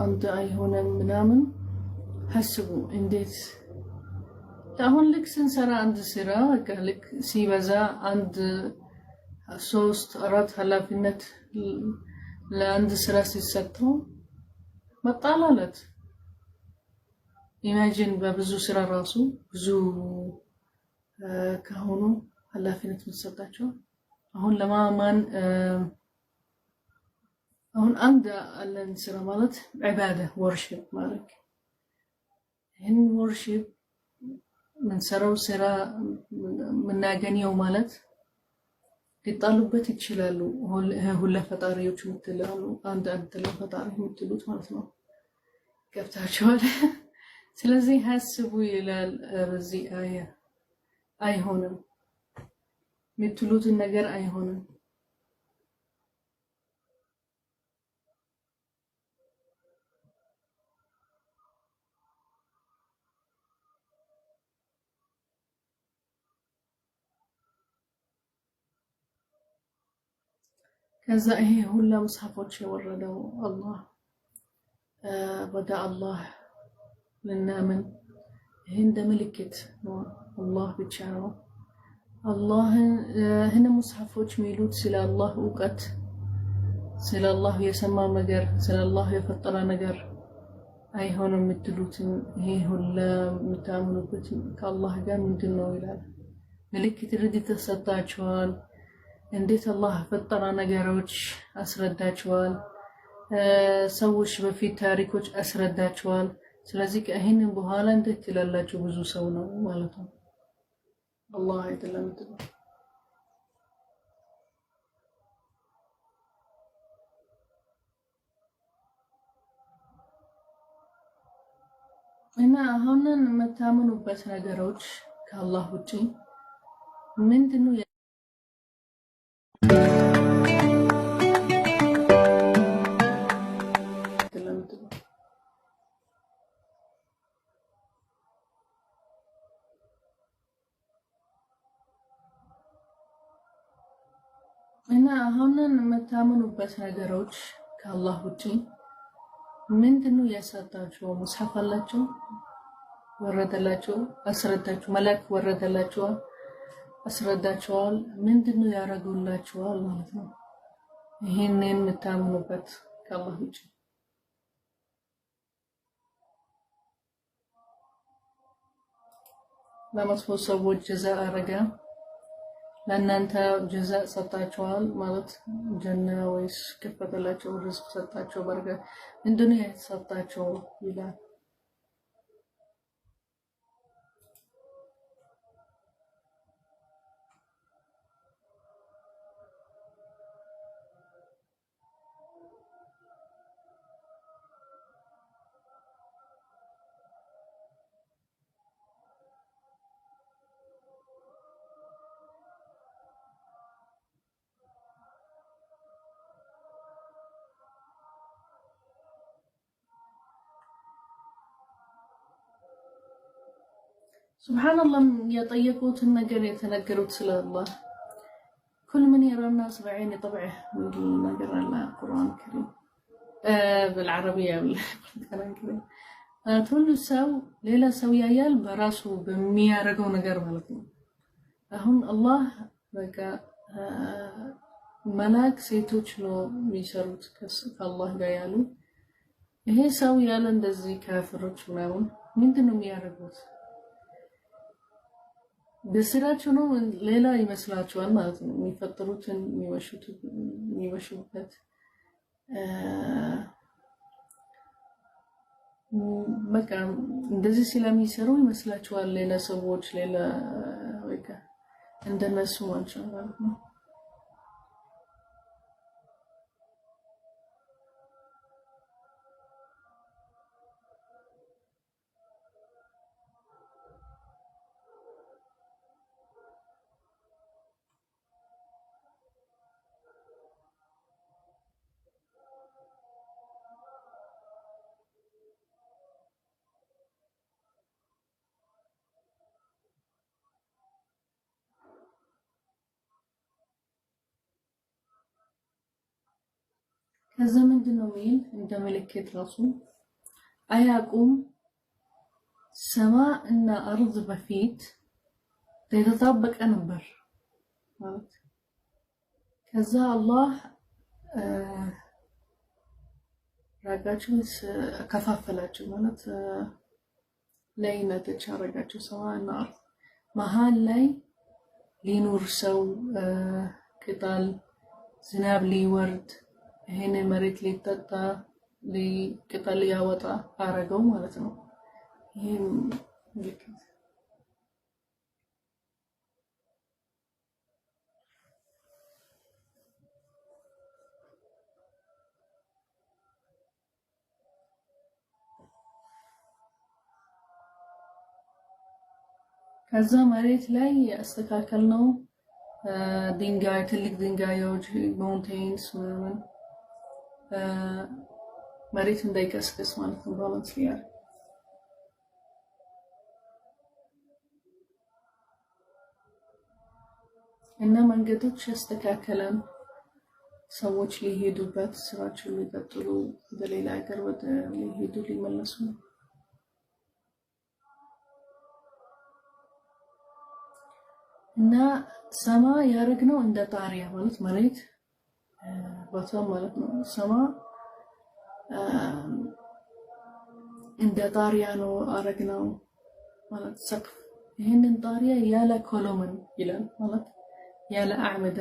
አንድ አይሆንም ምናምን ሐስቡ እንዴት አሁን ልክ ስንሰራ አንድ ስራ በቃ ልክ ሲበዛ አንድ 3-4 ኃላፊነት ለአንድ ስራ ሲሰጠው መጣላለት ኢማጂን በብዙ ስራ ራሱ ብዙ ከሆኑ ኃላፊነት መስጠታቸው አሁን ለማማን አሁን አንድ አለን ስራ ማለት ዒባዳ ወርሺፕ ማለት ይህን ወርሺፕ ምንሰራው ስራ ምናገኘው ማለት ሊጣሉበት ይችላሉ። ሁላ ፈጣሪዎች ምትላሉ አንድ ፈጣሪ ምትሉት ማለት ነው። ገብታችኋል? ስለዚህ ሐስቡ ይላል በዚህ አያ። አይሆንም ምትሉትን ነገር አይሆንም። ከዛ ይሄ ሁላ መጽሐፎች የወረደው አላህ ወደ አላህ ልናምን ይሄ እንደ ምልክት ነው። አላህ ብቻ ነው። አላህን መጽሐፎች ሚሉት ስለ አላህ እውቀት፣ ስለ አላህ የሰማ ነገር፣ ስለ አላህ የፈጠረ ነገር አይሆንም የምትሉትን ይሄ ሁላ የምታምኑበት ከአላህ ጋር ምንድን ነው ይላል። ምልክት ርድ ተሰጣችኋል። እንዴት አላህ ፈጠራ ነገሮች አስረዳችኋል። ሰዎች በፊት ታሪኮች አስረዳችኋል። ስለዚህ ከይህንን በኋላ እንዴት ትላላችሁ? ብዙ ሰው ነው ማለት ነው። አላህ አይደለም እና አሁንን የምታምኑበት ነገሮች ከአላህ ውጪ ምንድነው? እና አሁንን የምታምኑበት ነገሮች ከአላህ ውጪ ምንድነው ያሳጣቸው? ሙስሐፍ አላቸው ወረደላቸው፣ አስረዳቸው። መላክ ወረደላቸው፣ አስረዳቸዋል። ምንድነው ያረጉላቸዋል ማለት ነው። ይሄንን የምታምኑበት ከአላህ ውጪ ለመጥፎ ሰዎች ጀዛ አረጋ፣ ለእናንተ ጀዛ ሰጣቸዋል ማለት ጀና ወይስ ከፈተላቸው ርዝቅ ሰጣቸው በረከት ምንድነው የተሰጣቸው ይላል። سبحان الله يطيقوت النجر يتنجروت سلا الله كل من يرى الناس بعين طبعه من النجر الله القرآن الكريم بالعربية بالقرآن الكريم تقول سو ليلة سويايال براسو بمية رجو نجر مالكم هون الله بقى ملاك سيتوش لو بيشرط كالله جايالو هي سويال اندزي كافروش مناون من دنو مية رجوت በስራቸው ነው ሌላ ይመስላችኋል ማለት ነው። የሚፈጥሩትን የሚወሹበት በቃ እንደዚህ ስለሚሰሩ ይመስላችኋል ሌላ ሰዎች ሌላ በቃ እንደነሱ ማለት ነው። ከዛ ምንድነው ሚል እንደ ምልክት ራሱ አያቁም ሰማይ እና አርድ በፊት የተጣበቀ ነበር ማለት ከዛ አላህ ረጋቸውን ከፋፈላቸው ማለት ለይነቶች አረጋቸው ሰማይ እና አርድ መሃል ላይ ሊኖር ሰው ቅጠል ዝናብ ሊወርድ ይሄን መሬት ሊጠጣ ሊቅጠል ያወጣ አረገው ማለት ነው። ይሄን ምልክት ከዛ መሬት ላይ ያስተካከልነው ድንጋይ ትልቅ ድንጋዮች ማውንቴንስ ምናምን መሬት እንዳይከስከስ ማለት ነው ባላንስ ያር እና መንገዶች ያስተካከለን ሰዎች ሊሄዱበት ስራቸው ሊቀጥሉ በሌላ ሀገር ወደ ሊሄዱ ሊመለሱ እና ሰማ ያረግነው እንደ ጣሪያ ማለት መሬት ቦታው ማለት ነው። ሰማ እንደ ጣሪያ ነው አረግነው ማለት ሰቅፍ። ይሄንን ጣሪያ ያለ ኮሎመን ይላል ማለት ያለ አዕመደ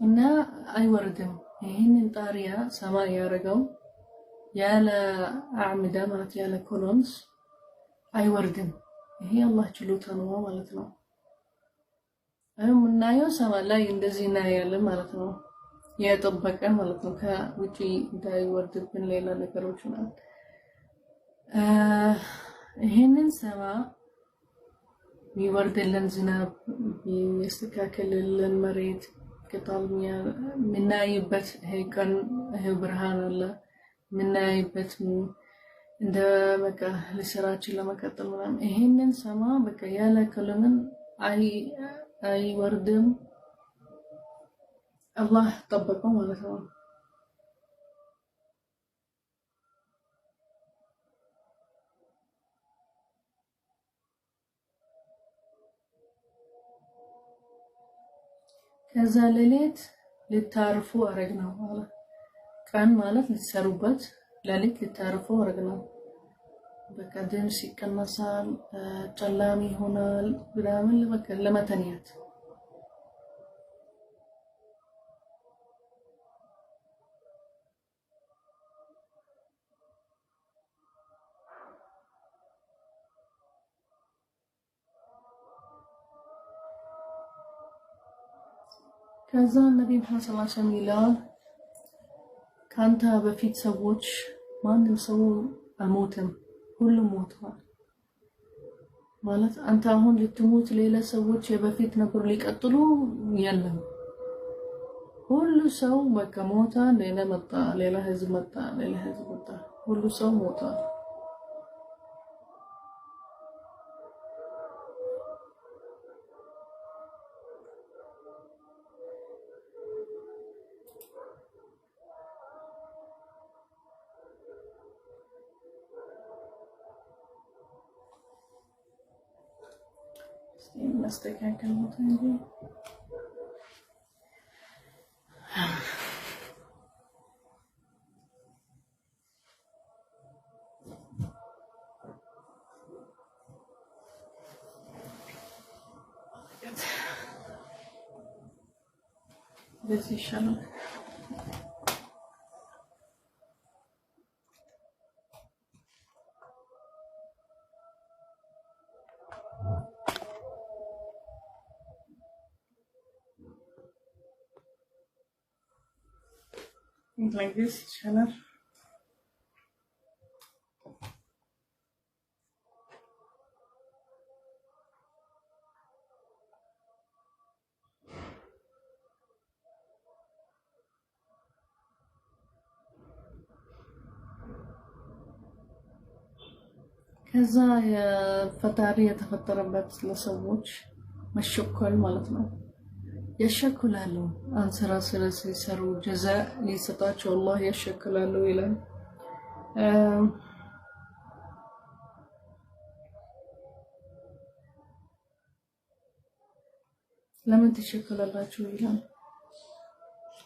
እና አይወርድም። ይሄንን ጣሪያ ሰማይ ያረገው ያለ አዕመደ ማለት ያለ ኮሎንስ አይወርድም። ይሄ አላህ ችሎታ ነው ማለት ነው። አሁን ምናየው ሰማይ ላይ እንደዚህ እናያለን ማለት ነው። የጠበቀ ማለት ነው ከውጪ እንዳይወርድብን ሌላ ነገሮች ማለት ይሄንን ሰማ የሚወርድልን ዝናብ የሚስተካከልልን መሬት ከታልሚያ ምናይበት ሄቀን ብርሃን አለ ምናይበት እንደ በቃ ለስራችን ለመቀጠል ምናምን ይሄንን ሰማ በቃ ያለ ከለምን አይወርድም አላህ ጠበቀው ማለት ነው። ከዛ ሌሊት ልታርፉ አረግነው ማለት ቀን ማለት ልትሰሩበት ሌሊት ልታርፉ አረግነው። በቃ ድምፅ ይቀነሳል ጨላም ይሆናል ምናምን በቃ ለመተኛት ከዛ ነብዩ መሐመድ ሰለላሁ ዐለይሂ ወሰለም ይላል ካንተ በፊት ሰዎች ማንም ሰው አልሞተም ሁሉም ሞተዋል ማለት አንተ አሁን ልትሞት ሌላ ሰዎች የበፊት ነበር ሊቀጥሉ የለም ሁሉ ሰው በቃ ሞታ ሌላ መጣ ሌላ ህዝብ መጣ ሌላ ህዝብ መጣ ሁሉ ሰው ሞታ ማስተካከል ነው እንጂ በዚህ ይሻላል። Like this channel. ከዛ የፈጣሪ የተፈጠረበት ለሰዎች መሸኮል ማለት ነው يشكلاሉ አንሰራ ስለሲሰሩ ጀዛ ሊሰጣቸው አላህ يشكላሉ ይላል ለምን ትሸከላላችሁ ይላል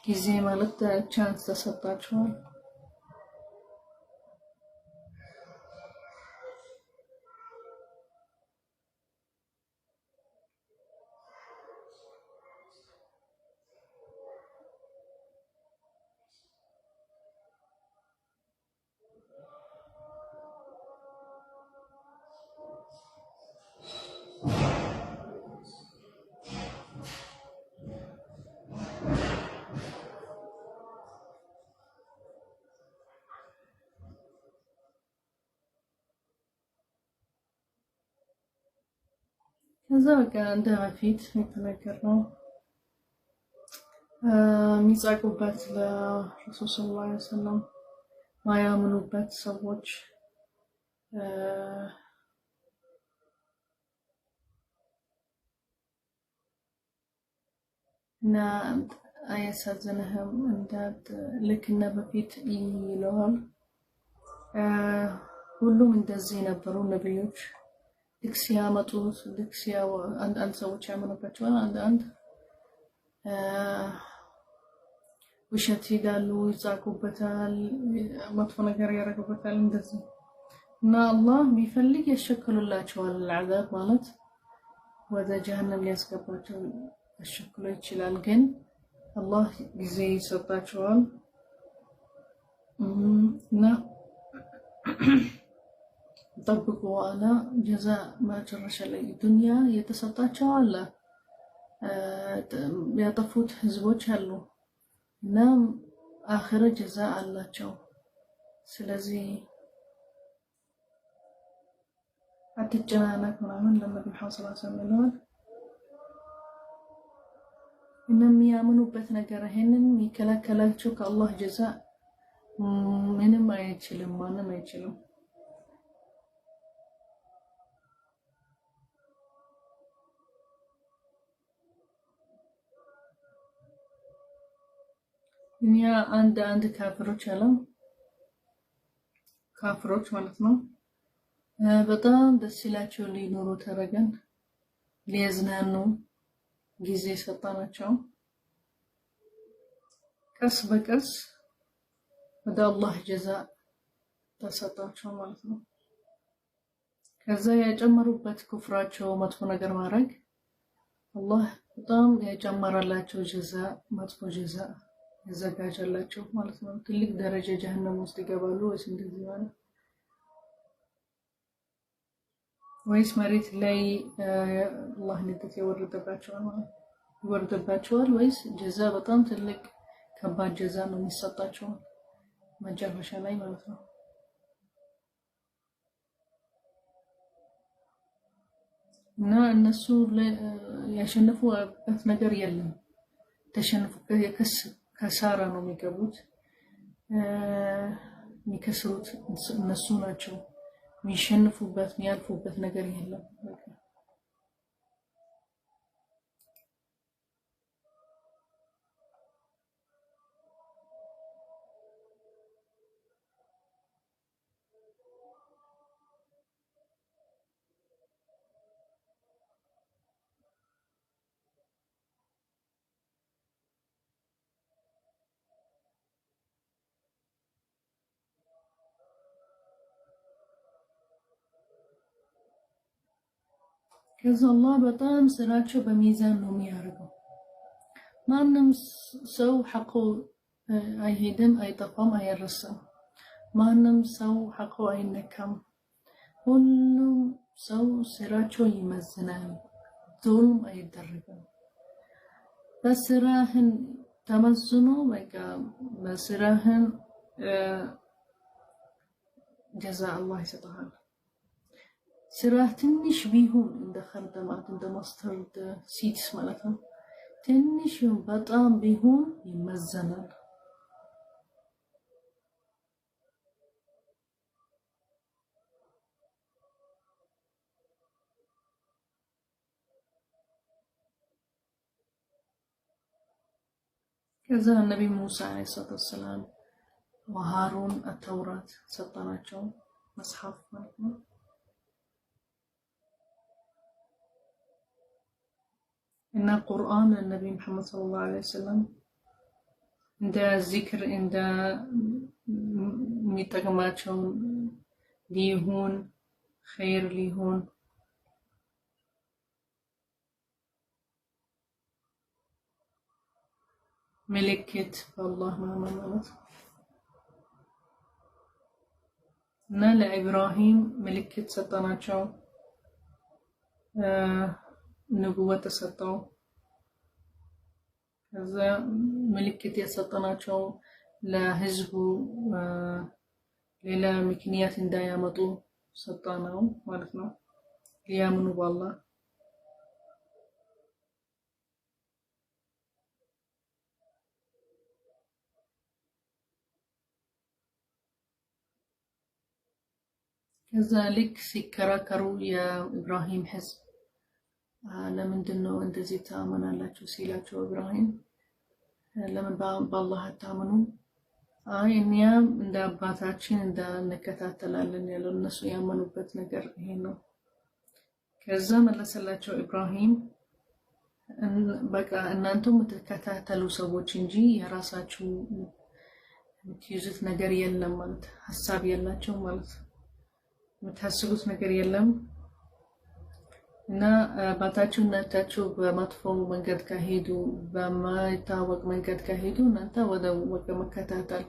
ጊዜ ማለት ቻንስ ከዛ በቃ እንደ በፊት የተነገርነው የሚጻቁበት ለረሱል ሰለላሁ ዐለይሂ ወሰለም ማያምኑበት ሰዎች እና አያሳዝንህም እንዳት ልክ እንደ በፊት ይለዋል። ሁሉም እንደዚህ ነበሩ ነብዮች። ልክ ሲያመጡት ልክ አንዳንድ ሰዎች ያምኑባቸዋል፣ አንዳንድ ውሸት ይላሉ፣ ይጻቁበታል፣ መጥፎ ነገር ያደርጉበታል እንደዚህ እና አላህ ቢፈልግ ያሸክሉላቸዋል። العذاب ማለት ወደ ጀሃነም ሊያስገባቸው ያሸክሉ ይችላል። ግን አላህ ጊዜ ይሰጣቸዋል እና ጠብቁ አለ። ጀዛ መጨረሻ ላይ ዱንያ የተሰጣቸው አለ ያጠፉት ህዝቦች አሉ እና አኺራ ጀዛ አላቸው። ስለዚህ አትጨናነቅ ምናምን ለነብዩ መሐመድ ሰለላሁ ዐለይሂ ወሰለም የሚያምኑበት ነገር ይሄንን የሚከለከላቸው ከአላህ ጀዛ ምንም አይችልም፣ ማንም አይችልም። እኛ አንድ ካፍሮች አለም ካፍሮች ማለት ነው በጣም ደስ ይላቸው ሊኖሩ ተረገን ሊያዝናኑ ጊዜ ሰጣናቸው። ቀስ በቀስ ወደ አላህ ጀዛ ተሰጣቸው ማለት ነው። ከዛ ያጨመሩበት ኩፍራቸው መጥፎ ነገር ማድረግ አላህ በጣም ያጨመረላቸው ጀዛ መጥፎ ጀዛ ያዘጋጀላቸው ማለት ነው። ትልቅ ደረጃ ጀሃነም ውስጥ ይገባሉ ወይስ እንደዚህ ማለት ወይስ መሬት ላይ አላህ ንዴት ይወርድባቸዋል ወይስ ጀዛ በጣም ትልቅ ከባድ ጀዛ ነው የሚሰጣቸው መጨረሻ ላይ ማለት ነው። እና እነሱ ያሸነፉበት ነገር የለም። ተሸንፉ ከሳራ ነው የሚገቡት። የሚከስሩት እነሱ ናቸው። የሚሸንፉበት የሚያልፉበት ነገር የለም። ከዛ አላህ በጣም ስራቸው በሚዛን ነው የሚያደርገው። ማንም ሰው ሐቁ አይሄድም፣ አይጠፋም፣ አይረሳም። ማንም ሰው ሐቁ አይነካም። ሁሉም ሰው ስራቸው ይመዝናል። ዙልም አይደረግም። በስራህን ተመዝኖ በቃ በስራህን ጀዛ አላህ ይሰጣል። ስራህ ትንሽ ቢሆን እንደ ኸርደማት እንደ ማስተርድ ሲትስ ማለት ነው። ትንሽ በጣም ቢሆን ይመዘናል። ከዛ ነብዩ ሙሳ አለይሂ ሰላም ወሃሩን አተውራት ሰጣናቸው መጽሐፍ ማለት ነው። እና ቁርአን ለነብዩ መሐመድ ሰለላሁ ዐለይሂ ወሰለም እንደ ዚክር እንደ የሚጠቅማቸው ሊሆን ኸይር ሊሆን ምልክት በአላህ ማለት እና ለኢብራሂም ምልክት ሰጠናቸው። ንቡወት ተሰጠው። ከዛ ምልክት የሰጠናቸው ለህዝቡ ሌላ ምክንያት እንዳያመጡ ሰጣነው ማለት ነው። ሊያምኑ በአላህ كذلك سيكراكرو يا إبراهيم حزب لمن دنو اندزي تامن الله سيلاتو إبراهيم لمن بالله تامنون እኛም እንደ አባታችን እንከታተላለን ያለው እነሱ ያመኑበት ነገር ይሄ ነው። ከዛ መለሰላቸው ኢብራሂም በቃ እናንተም የምትከታተሉ ሰዎች እንጂ የራሳችሁ የምትይዙት ነገር የለም ማለት ሐሳብ ያላቸው ማለት የምታስቡት ነገር የለም እና አባታችሁ እናታችሁ በመጥፎ መንገድ ከሄዱ በማይታወቅ መንገድ ከሄዱ እናንተ ወደ መከታተል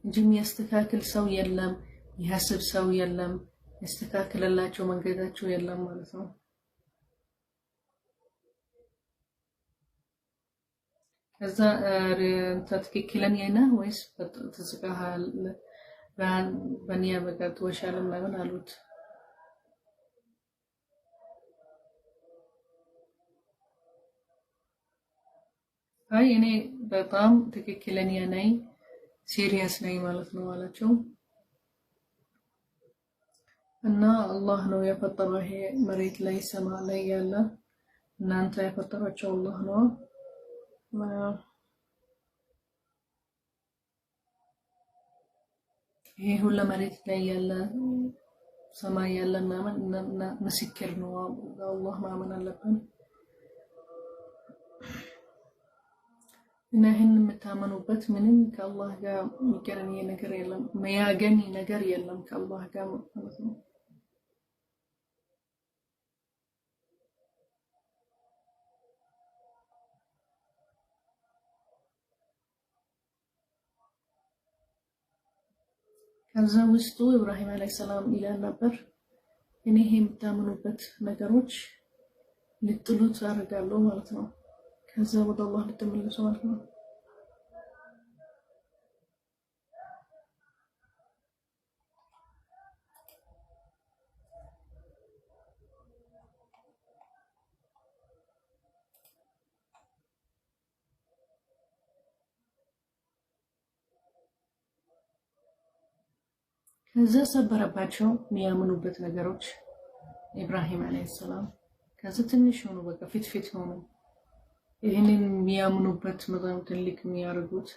እንጂ የሚያስተካክል ሰው የለም ያስብ ሰው የለም ያስተካክልላቸው መንገዳቸው የለም ማለት ነው። ከዛ ትክክለኛ ነህ ወይስ ተዝቃሃል በኒያ በቃ ወሻለም ማለት አሉት። አይ እኔ በጣም ትክክለኛ ነኝ ሲሪየስ ነኝ ማለት ነው አላቸው። እና አላህ ነው የፈጠረው ይሄ መሬት ላይ ሰማይ ላይ ያለ እናንተ የፈጠራቸው አላህ ነው። ይሄ ሁሉ መሬት ላይ ያለ ሰማይ ያለ ምስክር ነው አላህ ማመን አለብን። እና ይሄን የምታመኑበት ምንም ከአላህ ጋር የሚገናኝ ነገር የለም የሚያገኝ ነገር የለም ከአላህ ጋር ማለት ነው። ከዛ ውስጡ ኢብራሂም አለይሂ ሰላም ይላል ነበር እኔ ይሄ የምታመኑበት ነገሮች ልጥሉት አደርጋለሁ ማለት ነው። ከዛ ወደ አላህ ልትመለሱ ማለት ነው። ከዛ ሰበረባቸው የሚያምኑበት ነገሮች ኢብራሂም አለይሂ ሰላም ከዛ ትንሽ ሆኖ በቃ ፊት ሆኖ ይሄንን የሚያምኑበት በጣም ትልቅ የሚያርጉት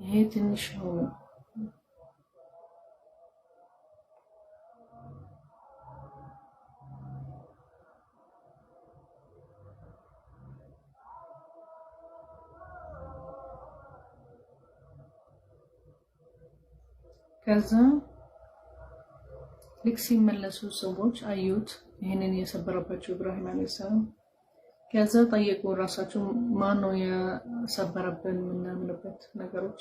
ይሄ ትንሽ ሆኖ ከዛ ልክ ሲመለሱ ሰዎች አዩት ይሄንን የሰበረባቸው ኢብራሂም አለይሂ ሰላም። ከዛ ጠየቁ ራሳቸው ማን ነው የሰበረብን የምናምንበት ነገሮች?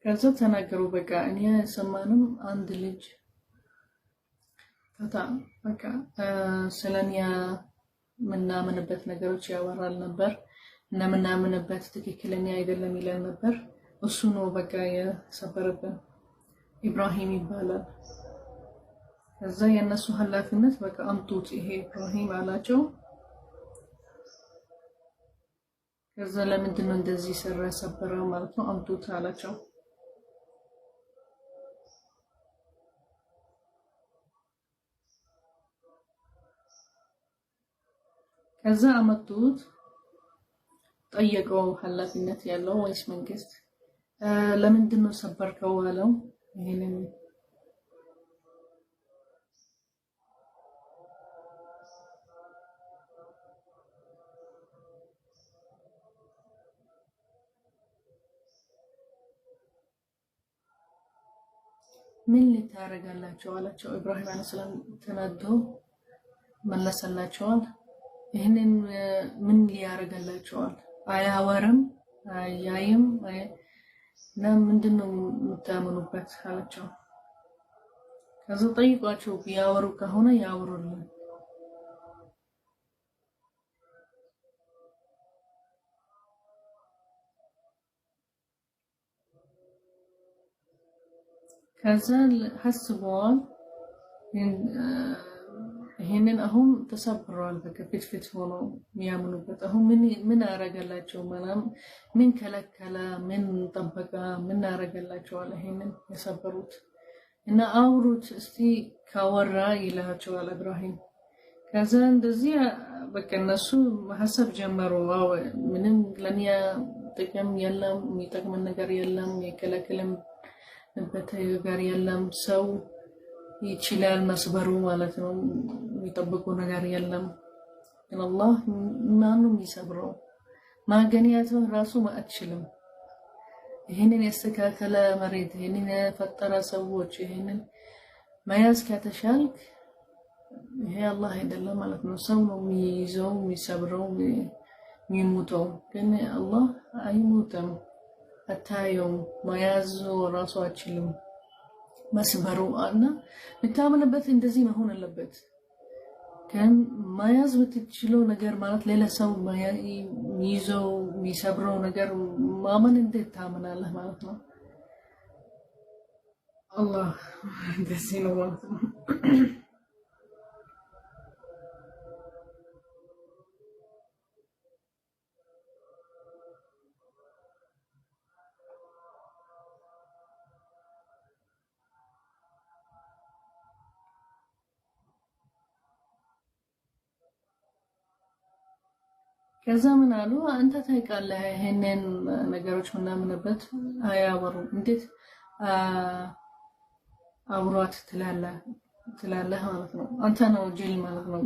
ከዛ ተናገሩ በቃ እኛ ሰማንም አንድ ልጅ በቃ ስለኛ ምናምንበት ነገሮች ያወራል ነበር እና ምናምንበት ትክክለኛ አይደለም ይላል ነበር እሱ ነው በቃ የሰበረብን ኢብራሂም ይባላል። ከዛ የነሱ ኃላፊነት በቃ አምጡት ይሄ ኢብራሂም አላቸው። ከዛ ለምንድን ነው እንደዚህ ሰበረው ማለት ነው አምጡት አላቸው። ከዛ አመጡት ጠየቀው ኃላፊነት ያለው ወይስ መንግስት ለምንድን ነው ሰበርከው አለው። ይሄንን ምን ልታረጋላቸው አላቸው። ኢብራሂም አለይሂ ሰላም ተናዶ መለሰላቸው ይሄንን ምን ሊያረጋላቸዋል አያወርም አያይም ለምንድን ነው የምታምኑበት አላቸው። ከዛ ጠይቋቸው ቢያወሩ ከሆነ ያወሩልን። ከዛ ሐስበዋል ይሄንን አሁን ተሰብረዋል። በቃ ፊት ሆኖ የሚያምኑበት አሁን ምን አረጋላቸው? ምን ከለከለ? ምን ጠበቃ? ምን አረጋላቸዋል? ይሄንን የሰበሩት እና አውሩት እስቲ ካወራ ይላቸዋል ኢብራሂም። ከዛ እንደዚህ በቃ እነሱ ሐሳብ ጀመሩ። ምንም ለኛ ጥቅም የለም፣ የሚጠቅመን ነገር የለም፣ የከለከለንበት ነገር የለም። ሰው ይችላል መስበሩ ማለት ነው። የሚጠብቁ ነገር የለም። ግን አላህ ማንም ይሰብረው ማገንያቱ ራሱ አትችልም። ይሄንን ያስተካከለ መሬት፣ ይሄንን የፈጠረ ሰዎች፣ ይሄንን መያዝ ከተሻልክ ይሄ አላህ አይደለም ማለት ነው። ሰው ነው የሚይዘው፣ የሚሰብረው፣ የሚሞተው። ግን አላህ አይሞትም፣ አታየውም። መያዙ ራሱ አትችልም መስበሩ እና የምታምንበት እንደዚህ መሆን አለበት። ግን መያዝ የምትችለው ነገር ማለት ሌላ ሰው የሚይዘው የሚሰብረው ነገር ማመን እንዴት ታምናለህ ማለት ነው? አላህ እንደዚህ ነው ማለት ነው። ከዛ ምን አሉ? አንተ ታውቃለህ ይሄንን ነገሮች ምናምንበት አያወሩም። እንዴት አውሯት ትላለህ ማለት ነው። አንተ ነው ጅል ማለት ነው።